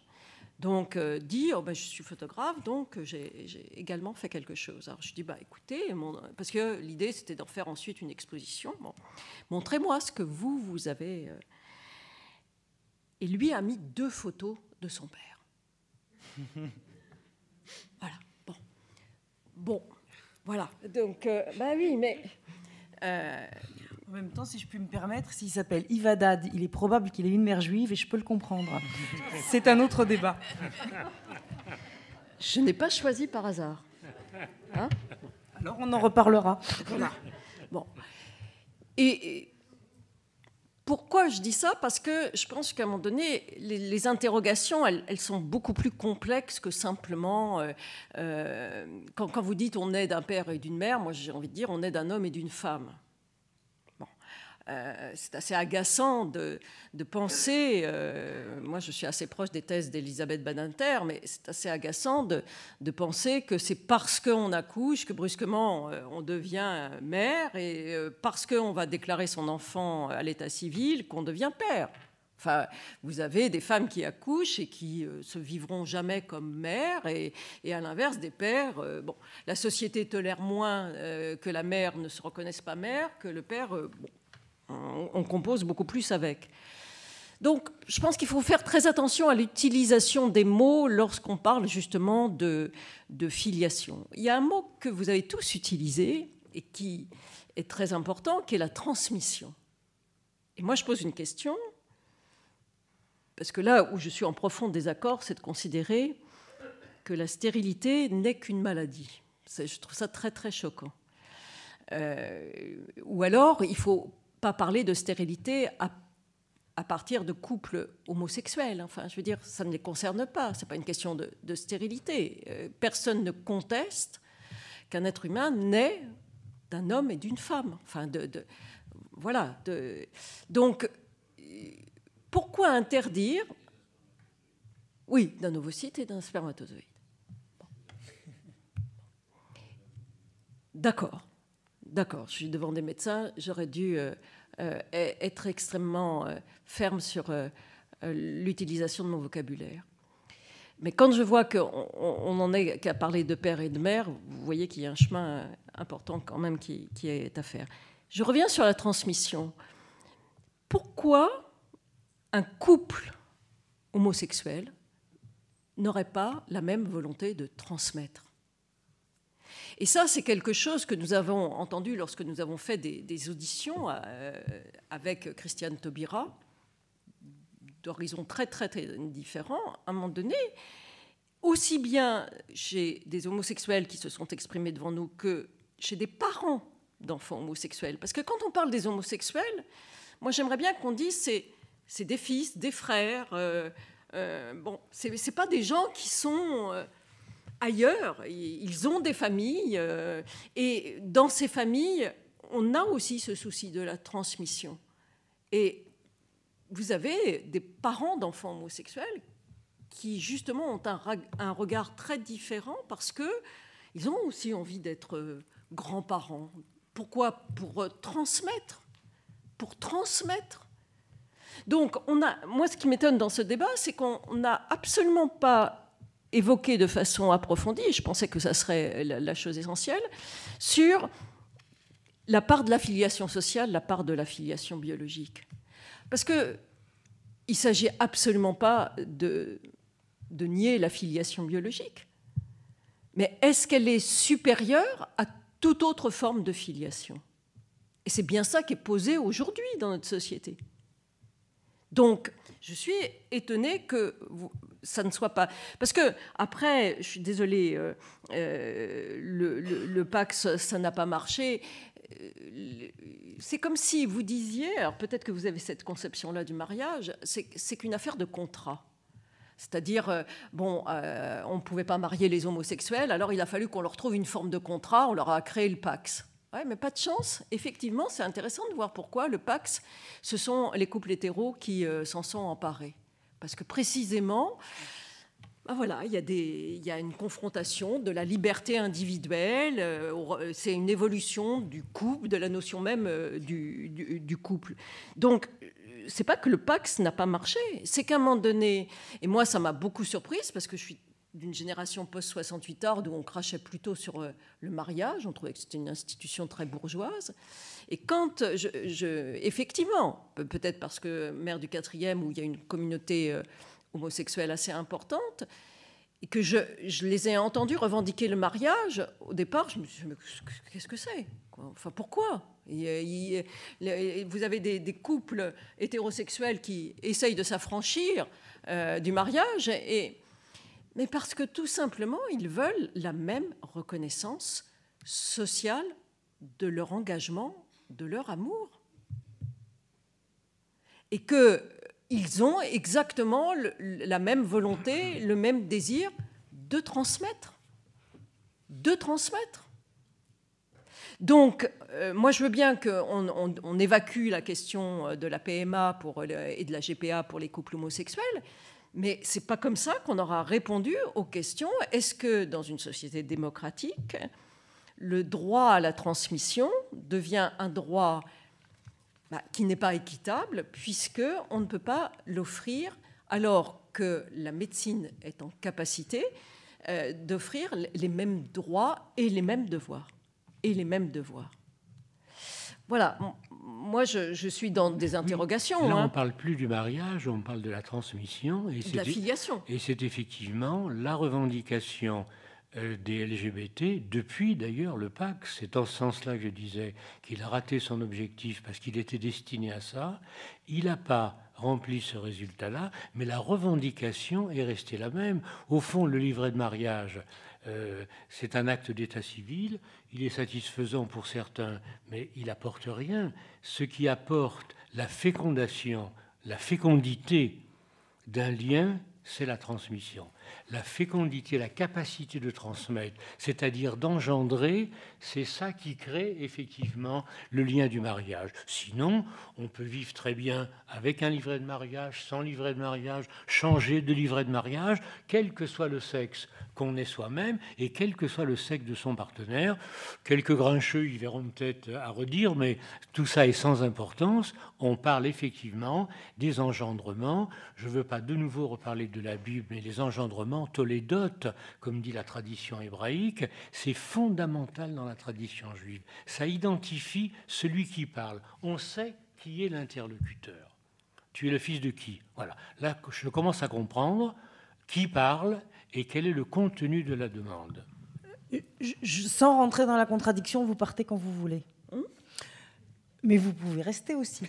donc dit je suis photographe, donc j'ai également fait quelque chose. Alors je dis écoutez, parce que l'idée c'était d'en faire ensuite une exposition. Bon, montrez-moi ce que vous avez. Et lui a mis 2 photos de son père. Voilà. Bon, voilà. Donc oui, mais. En même temps, si je puis me permettre, s'il s'appelle Yves Haddad, il est probable qu'il ait une mère juive et je peux le comprendre. C'est un autre débat. Je n'ai pas choisi par hasard. Hein ? Alors on en reparlera. Voilà. Bon. Et pourquoi je dis ça ? Parce que je pense qu'à un moment donné, les interrogations, elles sont beaucoup plus complexes que simplement... quand vous dites on est d'un père et d'une mère, moi j'ai envie de dire on est d'un homme et d'une femme. C'est assez agaçant de penser, moi je suis assez proche des thèses d'Elisabeth Badinter, mais c'est assez agaçant de penser que c'est parce qu'on accouche que brusquement on devient mère et parce qu'on va déclarer son enfant à l'état civil qu'on devient père. Enfin, vous avez des femmes qui accouchent et qui se vivront jamais comme mères et à l'inverse des pères. La société tolère moins que la mère ne se reconnaisse pas mère que le père... on compose beaucoup plus avec. Donc, je pense qu'il faut faire très attention à l'utilisation des mots lorsqu'on parle justement de filiation. Il y a un mot que vous avez tous utilisé et qui est très important, qui est la transmission. Et moi, je pose une question, parce que là où je suis en profond désaccord, c'est de considérer que la stérilité n'est qu'une maladie. Je trouve ça très, très choquant. Ou alors, il faut pas parler de stérilité à partir de couples homosexuels. Enfin, je veux dire, ça ne les concerne pas. Ce n'est pas une question de stérilité. Personne ne conteste qu'un être humain naît d'un homme et d'une femme. Enfin, voilà. Donc, pourquoi interdire, oui, d'un ovocyte et d'un spermatozoïde ? Bon. D'accord, je suis devant des médecins, j'aurais dû être extrêmement ferme sur l'utilisation de mon vocabulaire. Mais quand je vois qu'on n'en est qu'à parler de père et de mère, vous voyez qu'il y a un chemin important quand même qui est à faire. Je reviens sur la transmission. Pourquoi un couple homosexuel n'aurait pas la même volonté de transmettre ? Et ça, c'est quelque chose que nous avons entendu lorsque nous avons fait des auditions avec Christiane Taubira, d'horizons très, très, très différents. À un moment donné, aussi bien chez des homosexuels qui se sont exprimés devant nous que chez des parents d'enfants homosexuels. Parce que quand on parle des homosexuels, moi, j'aimerais bien qu'on dise c'est des fils, des frères, Bon, c'est pas des gens qui sont ailleurs. Ils ont des familles. Et dans ces familles, on a aussi ce souci de la transmission. Et vous avez des parents d'enfants homosexuels qui, justement, ont un regard très différent parce qu'ils ont aussi envie d'être grands-parents. Pourquoi ? Pour transmettre. Pour transmettre. Donc, moi, ce qui m'étonne dans ce débat, c'est qu'on n'a absolument pas évoqué de façon approfondie, je pensais que ça serait la chose essentielle, sur la part de la filiation sociale, la part de la filiation biologique. Parce qu'il ne s'agit absolument pas de nier la filiation biologique. Mais est-ce qu'elle est supérieure à toute autre forme de filiation ? Et c'est bien ça qui est posé aujourd'hui dans notre société. Donc, je suis étonnée que ça ne soit pas... Parce que, après, je suis désolée, le Pacs, ça n'a pas marché. C'est comme si vous disiez, alors peut-être que vous avez cette conception-là du mariage, c'est qu'une affaire de contrat. C'est-à-dire, on ne pouvait pas marier les homosexuels, alors il a fallu qu'on leur trouve une forme de contrat, on leur a créé le Pacs. Ouais, mais pas de chance. Effectivement, c'est intéressant de voir pourquoi le Pacs, ce sont les couples hétéros qui s'en sont emparés. Parce que précisément... voilà, il y a une confrontation de la liberté individuelle, c'est une évolution du couple, de la notion même du couple. Donc, c'est pas que le Pacs n'a pas marché, c'est qu'à un moment donné, et moi ça m'a beaucoup surprise parce que je suis d'une génération post-68 Ard où on crachait plutôt sur le mariage, on trouvait que c'était une institution très bourgeoise. Et quand effectivement, peut-être parce que mère du 4e où il y a une communauté homosexuelle assez importante, et que je les ai entendus revendiquer le mariage, au départ, je me suis dit, mais qu'est-ce que c'est ? Enfin, pourquoi ? Vous avez des couples hétérosexuels qui essayent de s'affranchir du mariage, mais parce que tout simplement, ils veulent la même reconnaissance sociale de leur engagement, de leur amour. Et qu'ils ont exactement la même volonté, le même désir de transmettre. De transmettre. Donc, moi, je veux bien qu'on évacue la question de la PMA et de la GPA pour les couples homosexuels, mais ce n'est pas comme ça qu'on aura répondu aux questions. Est-ce que, dans une société démocratique, le droit à la transmission devient un droit qui n'est pas équitable, puisqu'on ne peut pas l'offrir alors que la médecine est en capacité d'offrir les mêmes droits et les mêmes devoirs. Voilà, moi je suis dans des interrogations. Là, on ne parle plus du mariage, on parle de la transmission. Et de la filiation. Et c'est effectivement la revendication des LGBT, depuis d'ailleurs le Pacs. C'est dans ce sens-là que je disais qu'il a raté son objectif parce qu'il était destiné à ça. Il n'a pas rempli ce résultat-là, mais la revendication est restée la même. Au fond, le livret de mariage, c'est un acte d'état civil, il est satisfaisant pour certains, mais il n'apporte rien. Ce qui apporte la fécondation, la fécondité d'un lien, c'est la transmission. La fécondité, la capacité de transmettre, c'est-à-dire d'engendrer, c'est ça qui crée effectivement le lien du mariage. Sinon, on peut vivre très bien avec un livret de mariage, sans livret de mariage, changer de livret de mariage, quel que soit le sexe qu'on est soi-même et quel que soit le sexe de son partenaire. Quelques grincheux y verront peut-être à redire, mais tout ça est sans importance. On parle effectivement des engendrements. Je ne veux pas de nouveau reparler de la Bible, mais les engendrements, tolédotes, comme dit la tradition hébraïque, c'est fondamental dans la tradition juive. Ça identifie celui qui parle. On sait qui est l'interlocuteur. Tu es le fils de qui ? Voilà. Là, je commence à comprendre qui parle et quel est le contenu de la demande. Sans rentrer dans la contradiction, vous partez quand vous voulez. Mais vous pouvez rester aussi.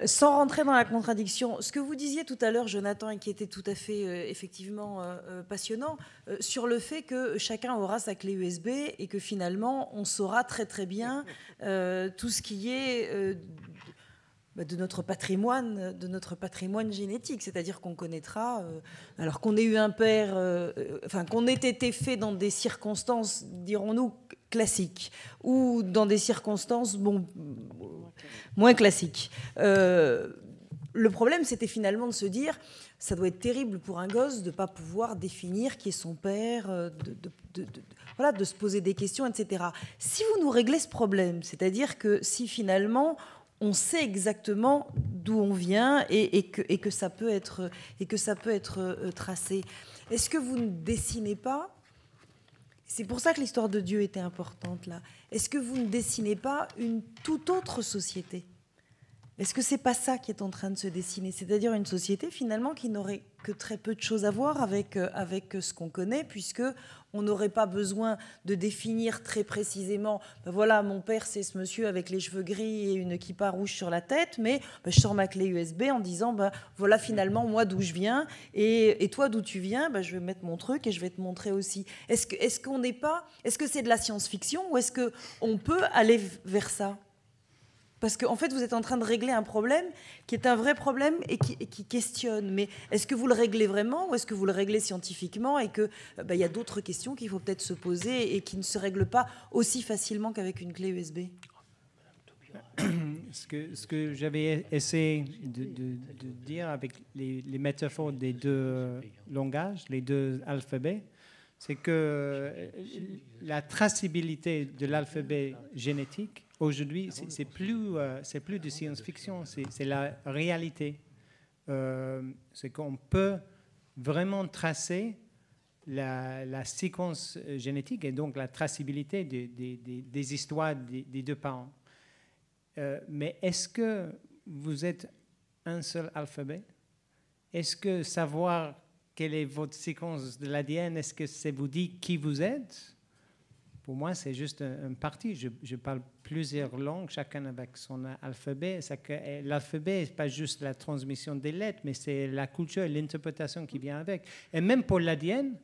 Sans rentrer dans la contradiction, ce que vous disiez tout à l'heure, Jonathan, et qui était tout à fait effectivement passionnant, sur le fait que chacun aura sa clé USB et que finalement, on saura très très bien tout ce qui est de notre patrimoine génétique, c'est-à-dire qu'on connaîtra, alors qu'on ait eu un père, qu'on ait été fait dans des circonstances, dirons-nous, classiques, ou dans des circonstances moins classiques. Le problème, c'était finalement de se dire, ça doit être terrible pour un gosse de ne pas pouvoir définir qui est son père, de se poser des questions, etc. Si vous nous réglez ce problème, c'est-à-dire que si finalement on sait exactement d'où on vient et que ça peut être tracé, est-ce que vous ne dessinez pas, c'est pour ça que l'histoire de Dieu était importante là, est-ce que vous ne dessinez pas une toute autre société ? Est-ce que c'est pas ça qui est en train de se dessiner ? C'est-à-dire une société finalement qui n'aurait que très peu de choses à voir avec ce qu'on connaît, puisque on n'aurait pas besoin de définir très précisément, voilà, mon père c'est ce monsieur avec les cheveux gris et une kippa rouge sur la tête, mais je sors ma clé USB en disant, voilà finalement moi d'où je viens, et toi d'où tu viens, je vais mettre mon truc et je vais te montrer aussi. Est-ce que c'est de la science-fiction ou est-ce qu'on peut aller vers ça ? Parce qu'en fait, vous êtes en train de régler un problème qui est un vrai problème et qui questionne. Mais est-ce que vous le réglez vraiment ou est-ce que vous le réglez scientifiquement et qu'il y a d'autres questions qu'il faut peut-être se poser et qui ne se règlent pas aussi facilement qu'avec une clé USB ? Ce que j'avais essayé de dire avec les métaphores des deux langages, les deux alphabets, c'est que la traçabilité de l'alphabet génétique, aujourd'hui, c'est plus de science-fiction, c'est la réalité. C'est qu'on peut vraiment tracer la séquence génétique et donc la traçabilité des histoires des deux parents. Mais est-ce que vous êtes un seul alphabet ? Est-ce que savoir quelle est votre séquence de l'ADN, est-ce que ça vous dit qui vous êtes ? Pour moi, c'est juste une partie. Je parle plusieurs langues, chacun avec son alphabet. L'alphabet, ce n'est pas juste la transmission des lettres, mais c'est la culture et l'interprétation qui vient avec. Et même pour l'ADN,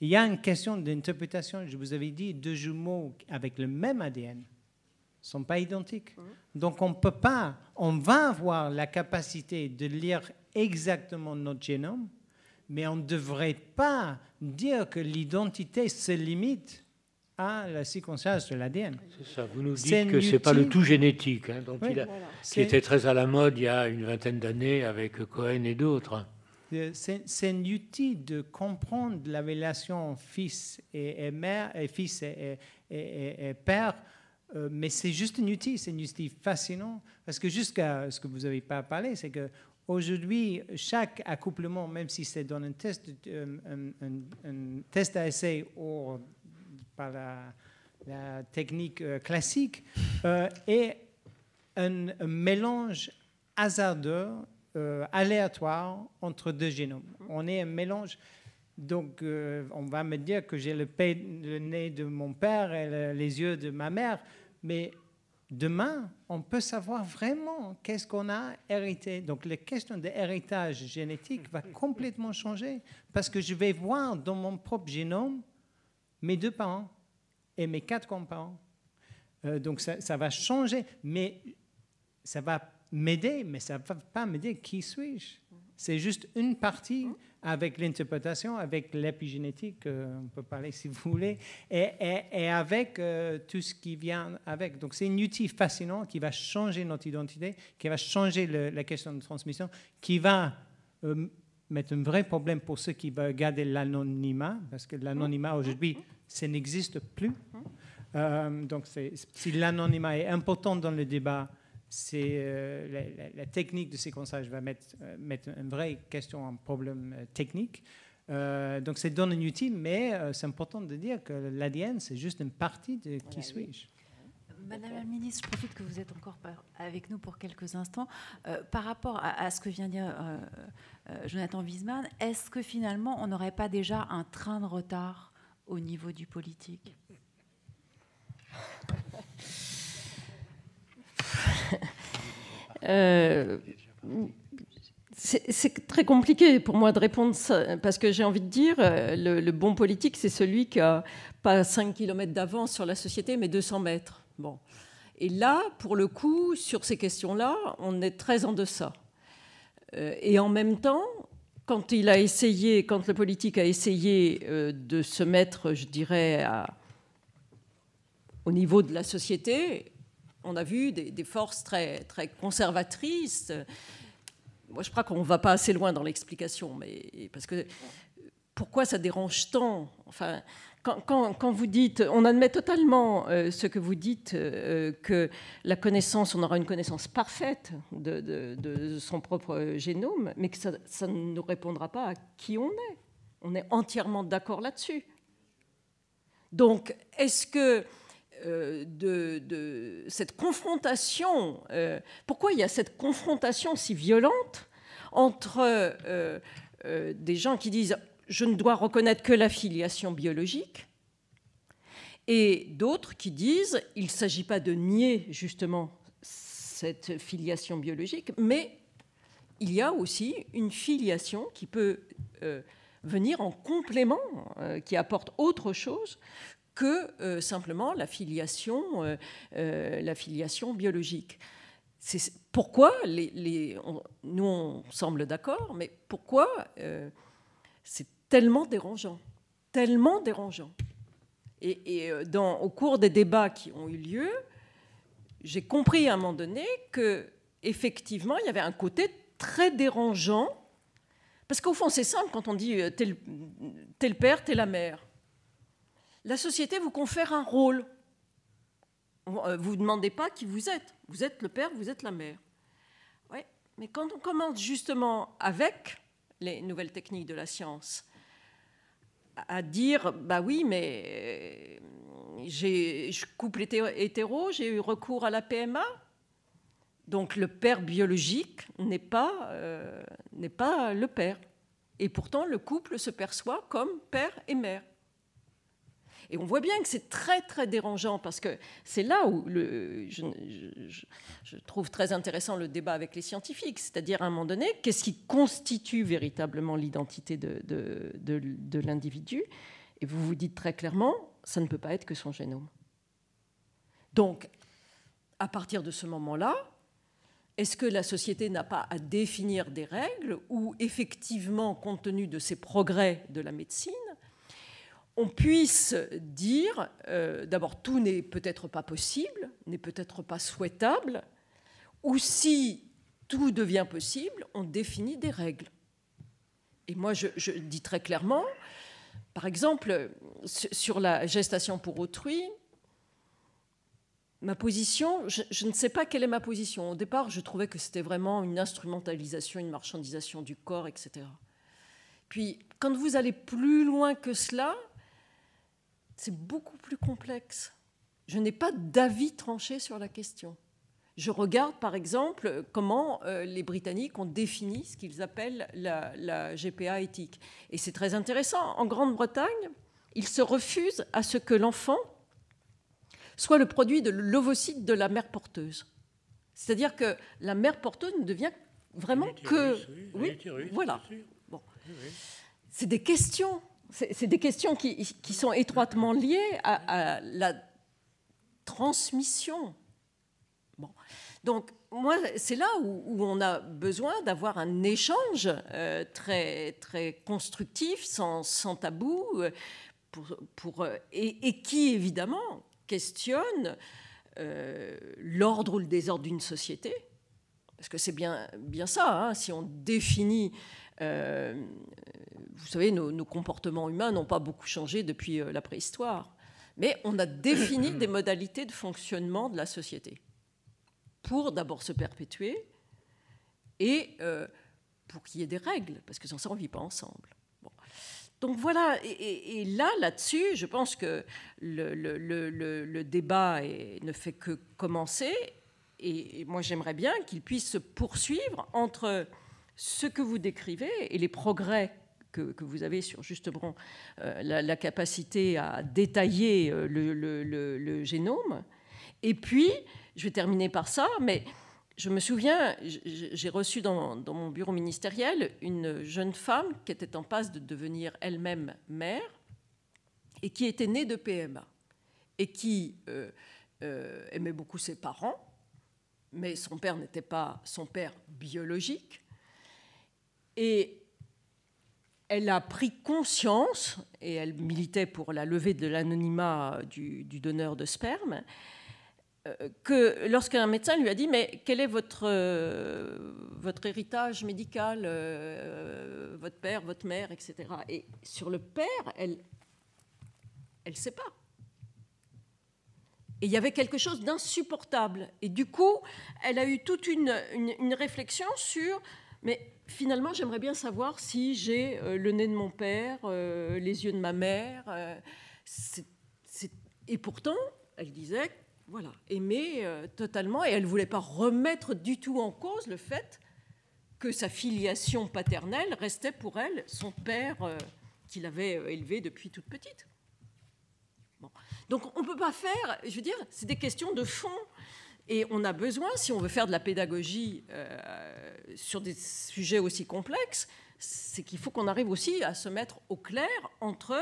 il y a une question d'interprétation. Je vous avais dit, deux jumeaux avec le même ADN ne sont pas identiques. Donc, on peut pas, on va avoir la capacité de lire exactement notre génome, mais on ne devrait pas dire que l'identité se limite à la séquençage de l'ADN. C'est ça, vous nous dites que ce n'est pas le tout génétique, qui était très à la mode il y a une vingtaine d'années avec Cohen et d'autres. C'est un outil de comprendre la relation fils et mère, et fils et père, mais c'est juste un outil fascinant, parce que jusqu'à ce que vous n'avez pas parlé, c'est que aujourd'hui, chaque accouplement, même si c'est dans un test à essai ou par la technique classique, est un mélange hasardeux, aléatoire entre deux génomes. On est un mélange. Donc, on va me dire que j'ai le nez de mon père et les yeux de ma mère, mais demain, on peut savoir vraiment qu'est-ce qu'on a hérité. Donc, la question de l'héritage génétique va complètement changer parce que je vais voir dans mon propre génome mes deux parents et mes quatre grands-parents. Donc, ça va changer, mais ça va m'aider, mais ça ne va pas m'aider qui suis-je. C'est juste une partie avec l'interprétation, avec l'épigénétique, on peut parler si vous voulez, et avec tout ce qui vient avec. Donc c'est un outil fascinant qui va changer notre identité, qui va changer la question de transmission, qui va mettre un vrai problème pour ceux qui veulent garder l'anonymat, parce que l'anonymat aujourd'hui, ça n'existe plus. Donc si l'anonymat est important dans le débat, c'est la technique de séquençage va mettre une vraie question, un problème technique. Donc c'est dans un outil, mais c'est important de dire que l'ADN, c'est juste une partie de qui suis-je. Madame la ministre, je profite que vous êtes encore avec nous pour quelques instants. Par rapport à ce que vient de dire Jonathan Wiesmann, est-ce que finalement on n'aurait pas déjà un train de retard au niveau du politique ? C'est très compliqué pour moi de répondre ça, parce que j'ai envie de dire le bon politique, c'est celui qui n'a pas 5 km d'avance sur la société, mais 200 mètres. Bon. Et là, pour le coup, sur ces questions-là, on est très en deçà. Et en même temps, quand le politique a essayé de se mettre, je dirais, au niveau de la société, on a vu des forces très, très conservatrices. Moi, je crois qu'on ne va pas assez loin dans l'explication, mais parce que pourquoi ça dérange tant? Enfin, quand vous dites, on admet totalement ce que vous dites, que la connaissance, on aura une connaissance parfaite de son propre génome, mais que ça ne nous répondra pas à qui on est. On est entièrement d'accord là-dessus. Donc, est-ce que de cette confrontation, pourquoi il y a cette confrontation si violente entre des gens qui disent je ne dois reconnaître que la filiation biologique, et d'autres qui disent il ne s'agit pas de nier justement cette filiation biologique, mais il y a aussi une filiation qui peut venir en complément, qui apporte autre chose que simplement la filiation biologique. C'est pourquoi nous on semble d'accord, mais pourquoi c'est tellement dérangeant. Et au cours des débats qui ont eu lieu, j'ai compris à un moment donné qu'effectivement, il y avait un côté très dérangeant, parce qu'au fond, c'est simple quand on dit t'es le père, t'es la mère. La société vous confère un rôle. Vous ne demandez pas qui vous êtes. Vous êtes le père, vous êtes la mère. Ouais, mais quand on commence justement avec les nouvelles techniques de la science à dire bah oui, mais je couple hétéro, j'ai eu recours à la PMA, donc le père biologique n'est pas le père, et pourtant le couple se perçoit comme père et mère. Et on voit bien que c'est très, très dérangeant, parce que c'est là où je trouve très intéressant le débat avec les scientifiques, c'est-à-dire à un moment donné, qu'est-ce qui constitue véritablement l'identité de l'individu? Et vous vous dites très clairement, ça ne peut pas être que son génome. Donc, à partir de ce moment-là, est-ce que la société n'a pas à définir des règles où, effectivement, compte tenu de ces progrès de la médecine, on puisse dire, d'abord, tout n'est peut-être pas possible, n'est peut-être pas souhaitable, ou si tout devient possible, on définit des règles. Et moi, je dis très clairement, par exemple, sur la gestation pour autrui, ma position, je ne sais pas quelle est ma position. Au départ, je trouvais que c'était vraiment une instrumentalisation, une marchandisation du corps, etc. Puis, quand vous allez plus loin que cela, c'est beaucoup plus complexe. Je n'ai pas d'avis tranché sur la question. Je regarde, par exemple, comment les Britanniques ont défini ce qu'ils appellent la GPA éthique. Et c'est très intéressant. En Grande-Bretagne, ils se refusent à ce que l'enfant soit le produit de l'ovocyte de la mère porteuse. C'est-à-dire que la mère porteuse ne devient vraiment que... Oui, voilà. Bon. C'est des questions... C'est des questions qui sont étroitement liées à la transmission. Bon. Donc, moi, c'est là où on a besoin d'avoir un échange très, très constructif, sans tabou, et qui, évidemment, questionne l'ordre ou le désordre d'une société. Parce que c'est bien ça, hein, si on définit... vous savez, nos comportements humains n'ont pas beaucoup changé depuis la préhistoire. Mais on a défini des modalités de fonctionnement de la société pour d'abord se perpétuer et pour qu'il y ait des règles, parce que sans ça, on ne vit pas ensemble. Bon. Donc voilà, et là-dessus, je pense que le débat ne fait que commencer, et moi j'aimerais bien qu'il puisse se poursuivre entre ce que vous décrivez et les progrès que vous avez sur justement la capacité à détailler le génome. Et puis, je vais terminer par ça, mais je me souviens, j'ai reçu dans mon bureau ministériel une jeune femme qui était en passe de devenir elle-même mère et qui était née de PMA et qui aimait beaucoup ses parents, mais son père n'était pas son père biologique. Et elle a pris conscience, et elle militait pour la levée de l'anonymat du donneur de sperme, que lorsqu'un médecin lui a dit « Mais quel est votre héritage médical, votre père, votre mère, etc. » Et sur le père, elle ne sait pas. Et il y avait quelque chose d'insupportable. Et du coup, elle a eu toute une réflexion sur « Mais finalement, j'aimerais bien savoir si j'ai le nez de mon père, les yeux de ma mère. » Et pourtant, elle disait, voilà, aimer totalement. Et elle ne voulait pas remettre du tout en cause le fait que sa filiation paternelle restait pour elle son père qui l'avait élevée depuis toute petite. Bon. Donc on ne peut pas faire, je veux dire, c'est des questions de fond. Et on a besoin, si on veut faire de la pédagogie sur des sujets aussi complexes, c'est qu'il faut qu'on arrive aussi à se mettre au clair entre,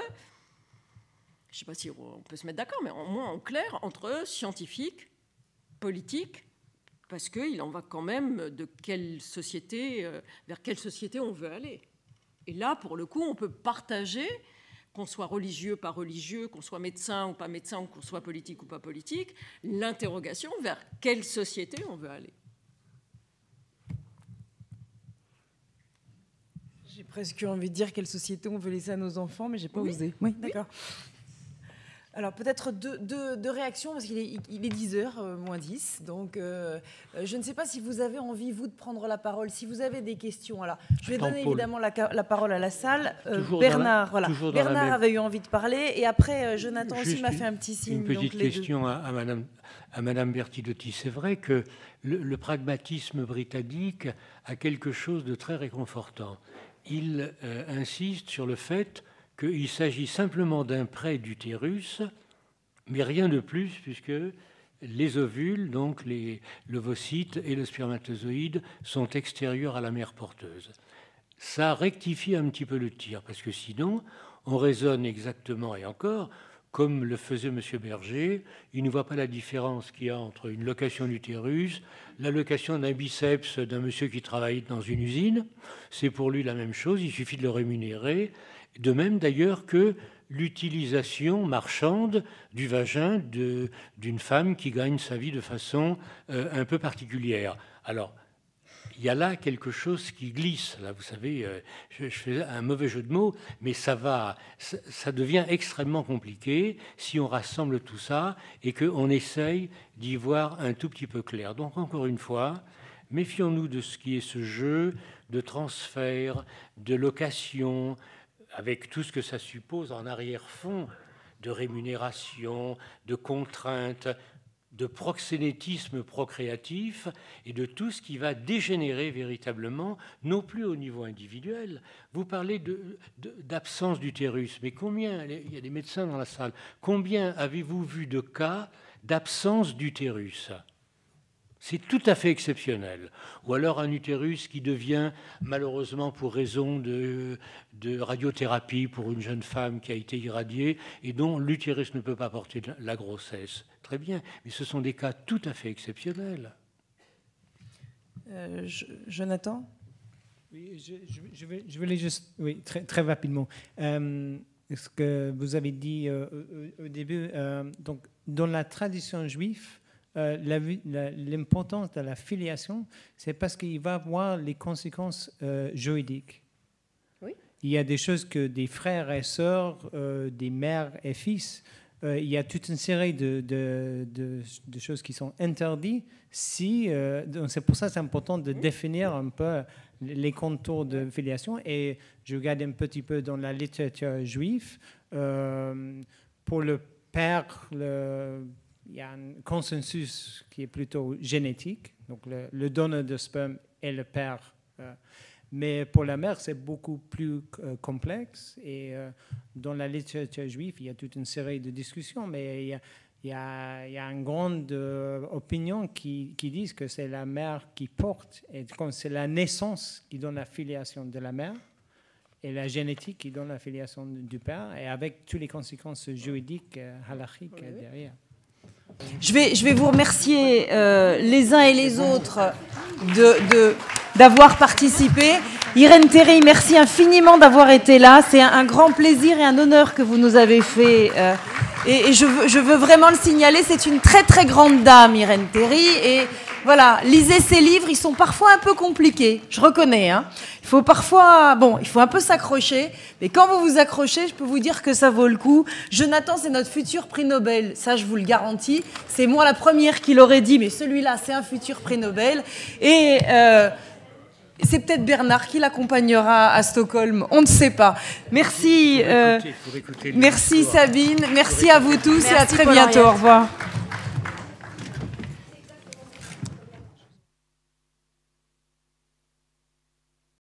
je ne sais pas si on peut se mettre d'accord, mais au moins au clair entre scientifiques, politiques, parce qu'il en va quand même de quelle société, vers quelle société on veut aller. Et là, pour le coup, on peut partager, qu'on soit religieux, pas religieux, qu'on soit médecin ou pas médecin, ou qu'on soit politique ou pas politique, l'interrogation vers quelle société on veut aller. J'ai presque envie de dire quelle société on veut laisser à nos enfants, mais j'ai pas osé. Oui, d'accord. Alors peut-être deux réactions, parce qu'il est 10h moins 10, donc je ne sais pas si vous avez envie, vous, de prendre la parole, si vous avez des questions. Alors, je vais donner évidemment la parole à la salle. Bernard, Bernard avait eu envie de parler, et après Jonathan aussi m'a fait un petit signe. Une petite question à Madame Bertilotti. C'est vrai que le pragmatisme britannique a quelque chose de très réconfortant. Il insiste sur le fait qu'il s'agit simplement d'un prêt d'utérus, mais rien de plus, puisque les ovules, donc l'ovocyte et le spermatozoïde, sont extérieurs à la mère porteuse. Ça rectifie un petit peu le tir, parce que sinon, on raisonne exactement, et encore, comme le faisait M. Berger, il ne voit pas la différence qu'il y a entre une location d'utérus, la location d'un biceps d'un monsieur qui travaille dans une usine. C'est pour lui la même chose, il suffit de le rémunérer. De même d'ailleurs que l'utilisation marchande du vagin d'une femme qui gagne sa vie de façon un peu particulière. Alors, il y a là quelque chose qui glisse. Là, vous savez, je fais un mauvais jeu de mots, mais ça devient extrêmement compliqué si on rassemble tout ça et qu'on essaye d'y voir un tout petit peu clair. Donc, encore une fois, méfions-nous de ce qui est ce jeu de transfert, de location, avec tout ce que ça suppose en arrière-fond de rémunération, de contraintes, de proxénétisme procréatif et de tout ce qui va dégénérer véritablement, non plus au niveau individuel. Vous parlez d'absence d'utérus, mais combien, il y a des médecins dans la salle, combien avez-vous vu de cas d'absence d'utérus ? C'est tout à fait exceptionnel. Ou alors un utérus qui devient, malheureusement pour raison de radiothérapie pour une jeune femme qui a été irradiée et dont l'utérus ne peut pas porter la grossesse. Très bien, mais ce sont des cas tout à fait exceptionnels. Jonathan ? Oui, je voulais juste, oui, très rapidement. Ce que vous avez dit au début, donc, dans la tradition juive, l'importance de la filiation, c'est parce qu'il va avoir les conséquences juridiques. Oui. Il y a des choses que des frères et sœurs, des mères et fils, il y a toute une série de choses qui sont interdites. Donc c'est pour ça que c'est important de définir un peu les contours de filiation. Et je regarde un petit peu dans la littérature juive. Pour le père, il y a un consensus qui est plutôt génétique, donc le donneur de sperme et le père. Mais pour la mère, c'est beaucoup plus complexe. Et dans la littérature juive, il y a toute une série de discussions, mais il y a une grande opinion qui disent que c'est la mère qui porte, et c'est la naissance qui donne la filiation de la mère, et la génétique qui donne la filiation du père, et avec toutes les conséquences juridiques, halachiques derrière. Je vais vous remercier les uns et les autres d'avoir participé. Irène Théry, merci infiniment d'avoir été là. C'est un grand plaisir et un honneur que vous nous avez fait. Et je veux vraiment le signaler, c'est une très très grande dame, Irène Théry. Et voilà, lisez ses livres, ils sont parfois un peu compliqués, je reconnais. Hein. Il faut parfois, il faut un peu s'accrocher. Mais quand vous vous accrochez, je peux vous dire que ça vaut le coup. Jonathan, c'est notre futur prix Nobel, ça je vous le garantis. C'est moi la première qui l'aurait dit, mais celui-là, c'est un futur prix Nobel. Et c'est peut-être Bernard qui l'accompagnera à Stockholm, on ne sait pas. Merci, merci Sabine, merci à vous tous et à très bientôt. Au revoir.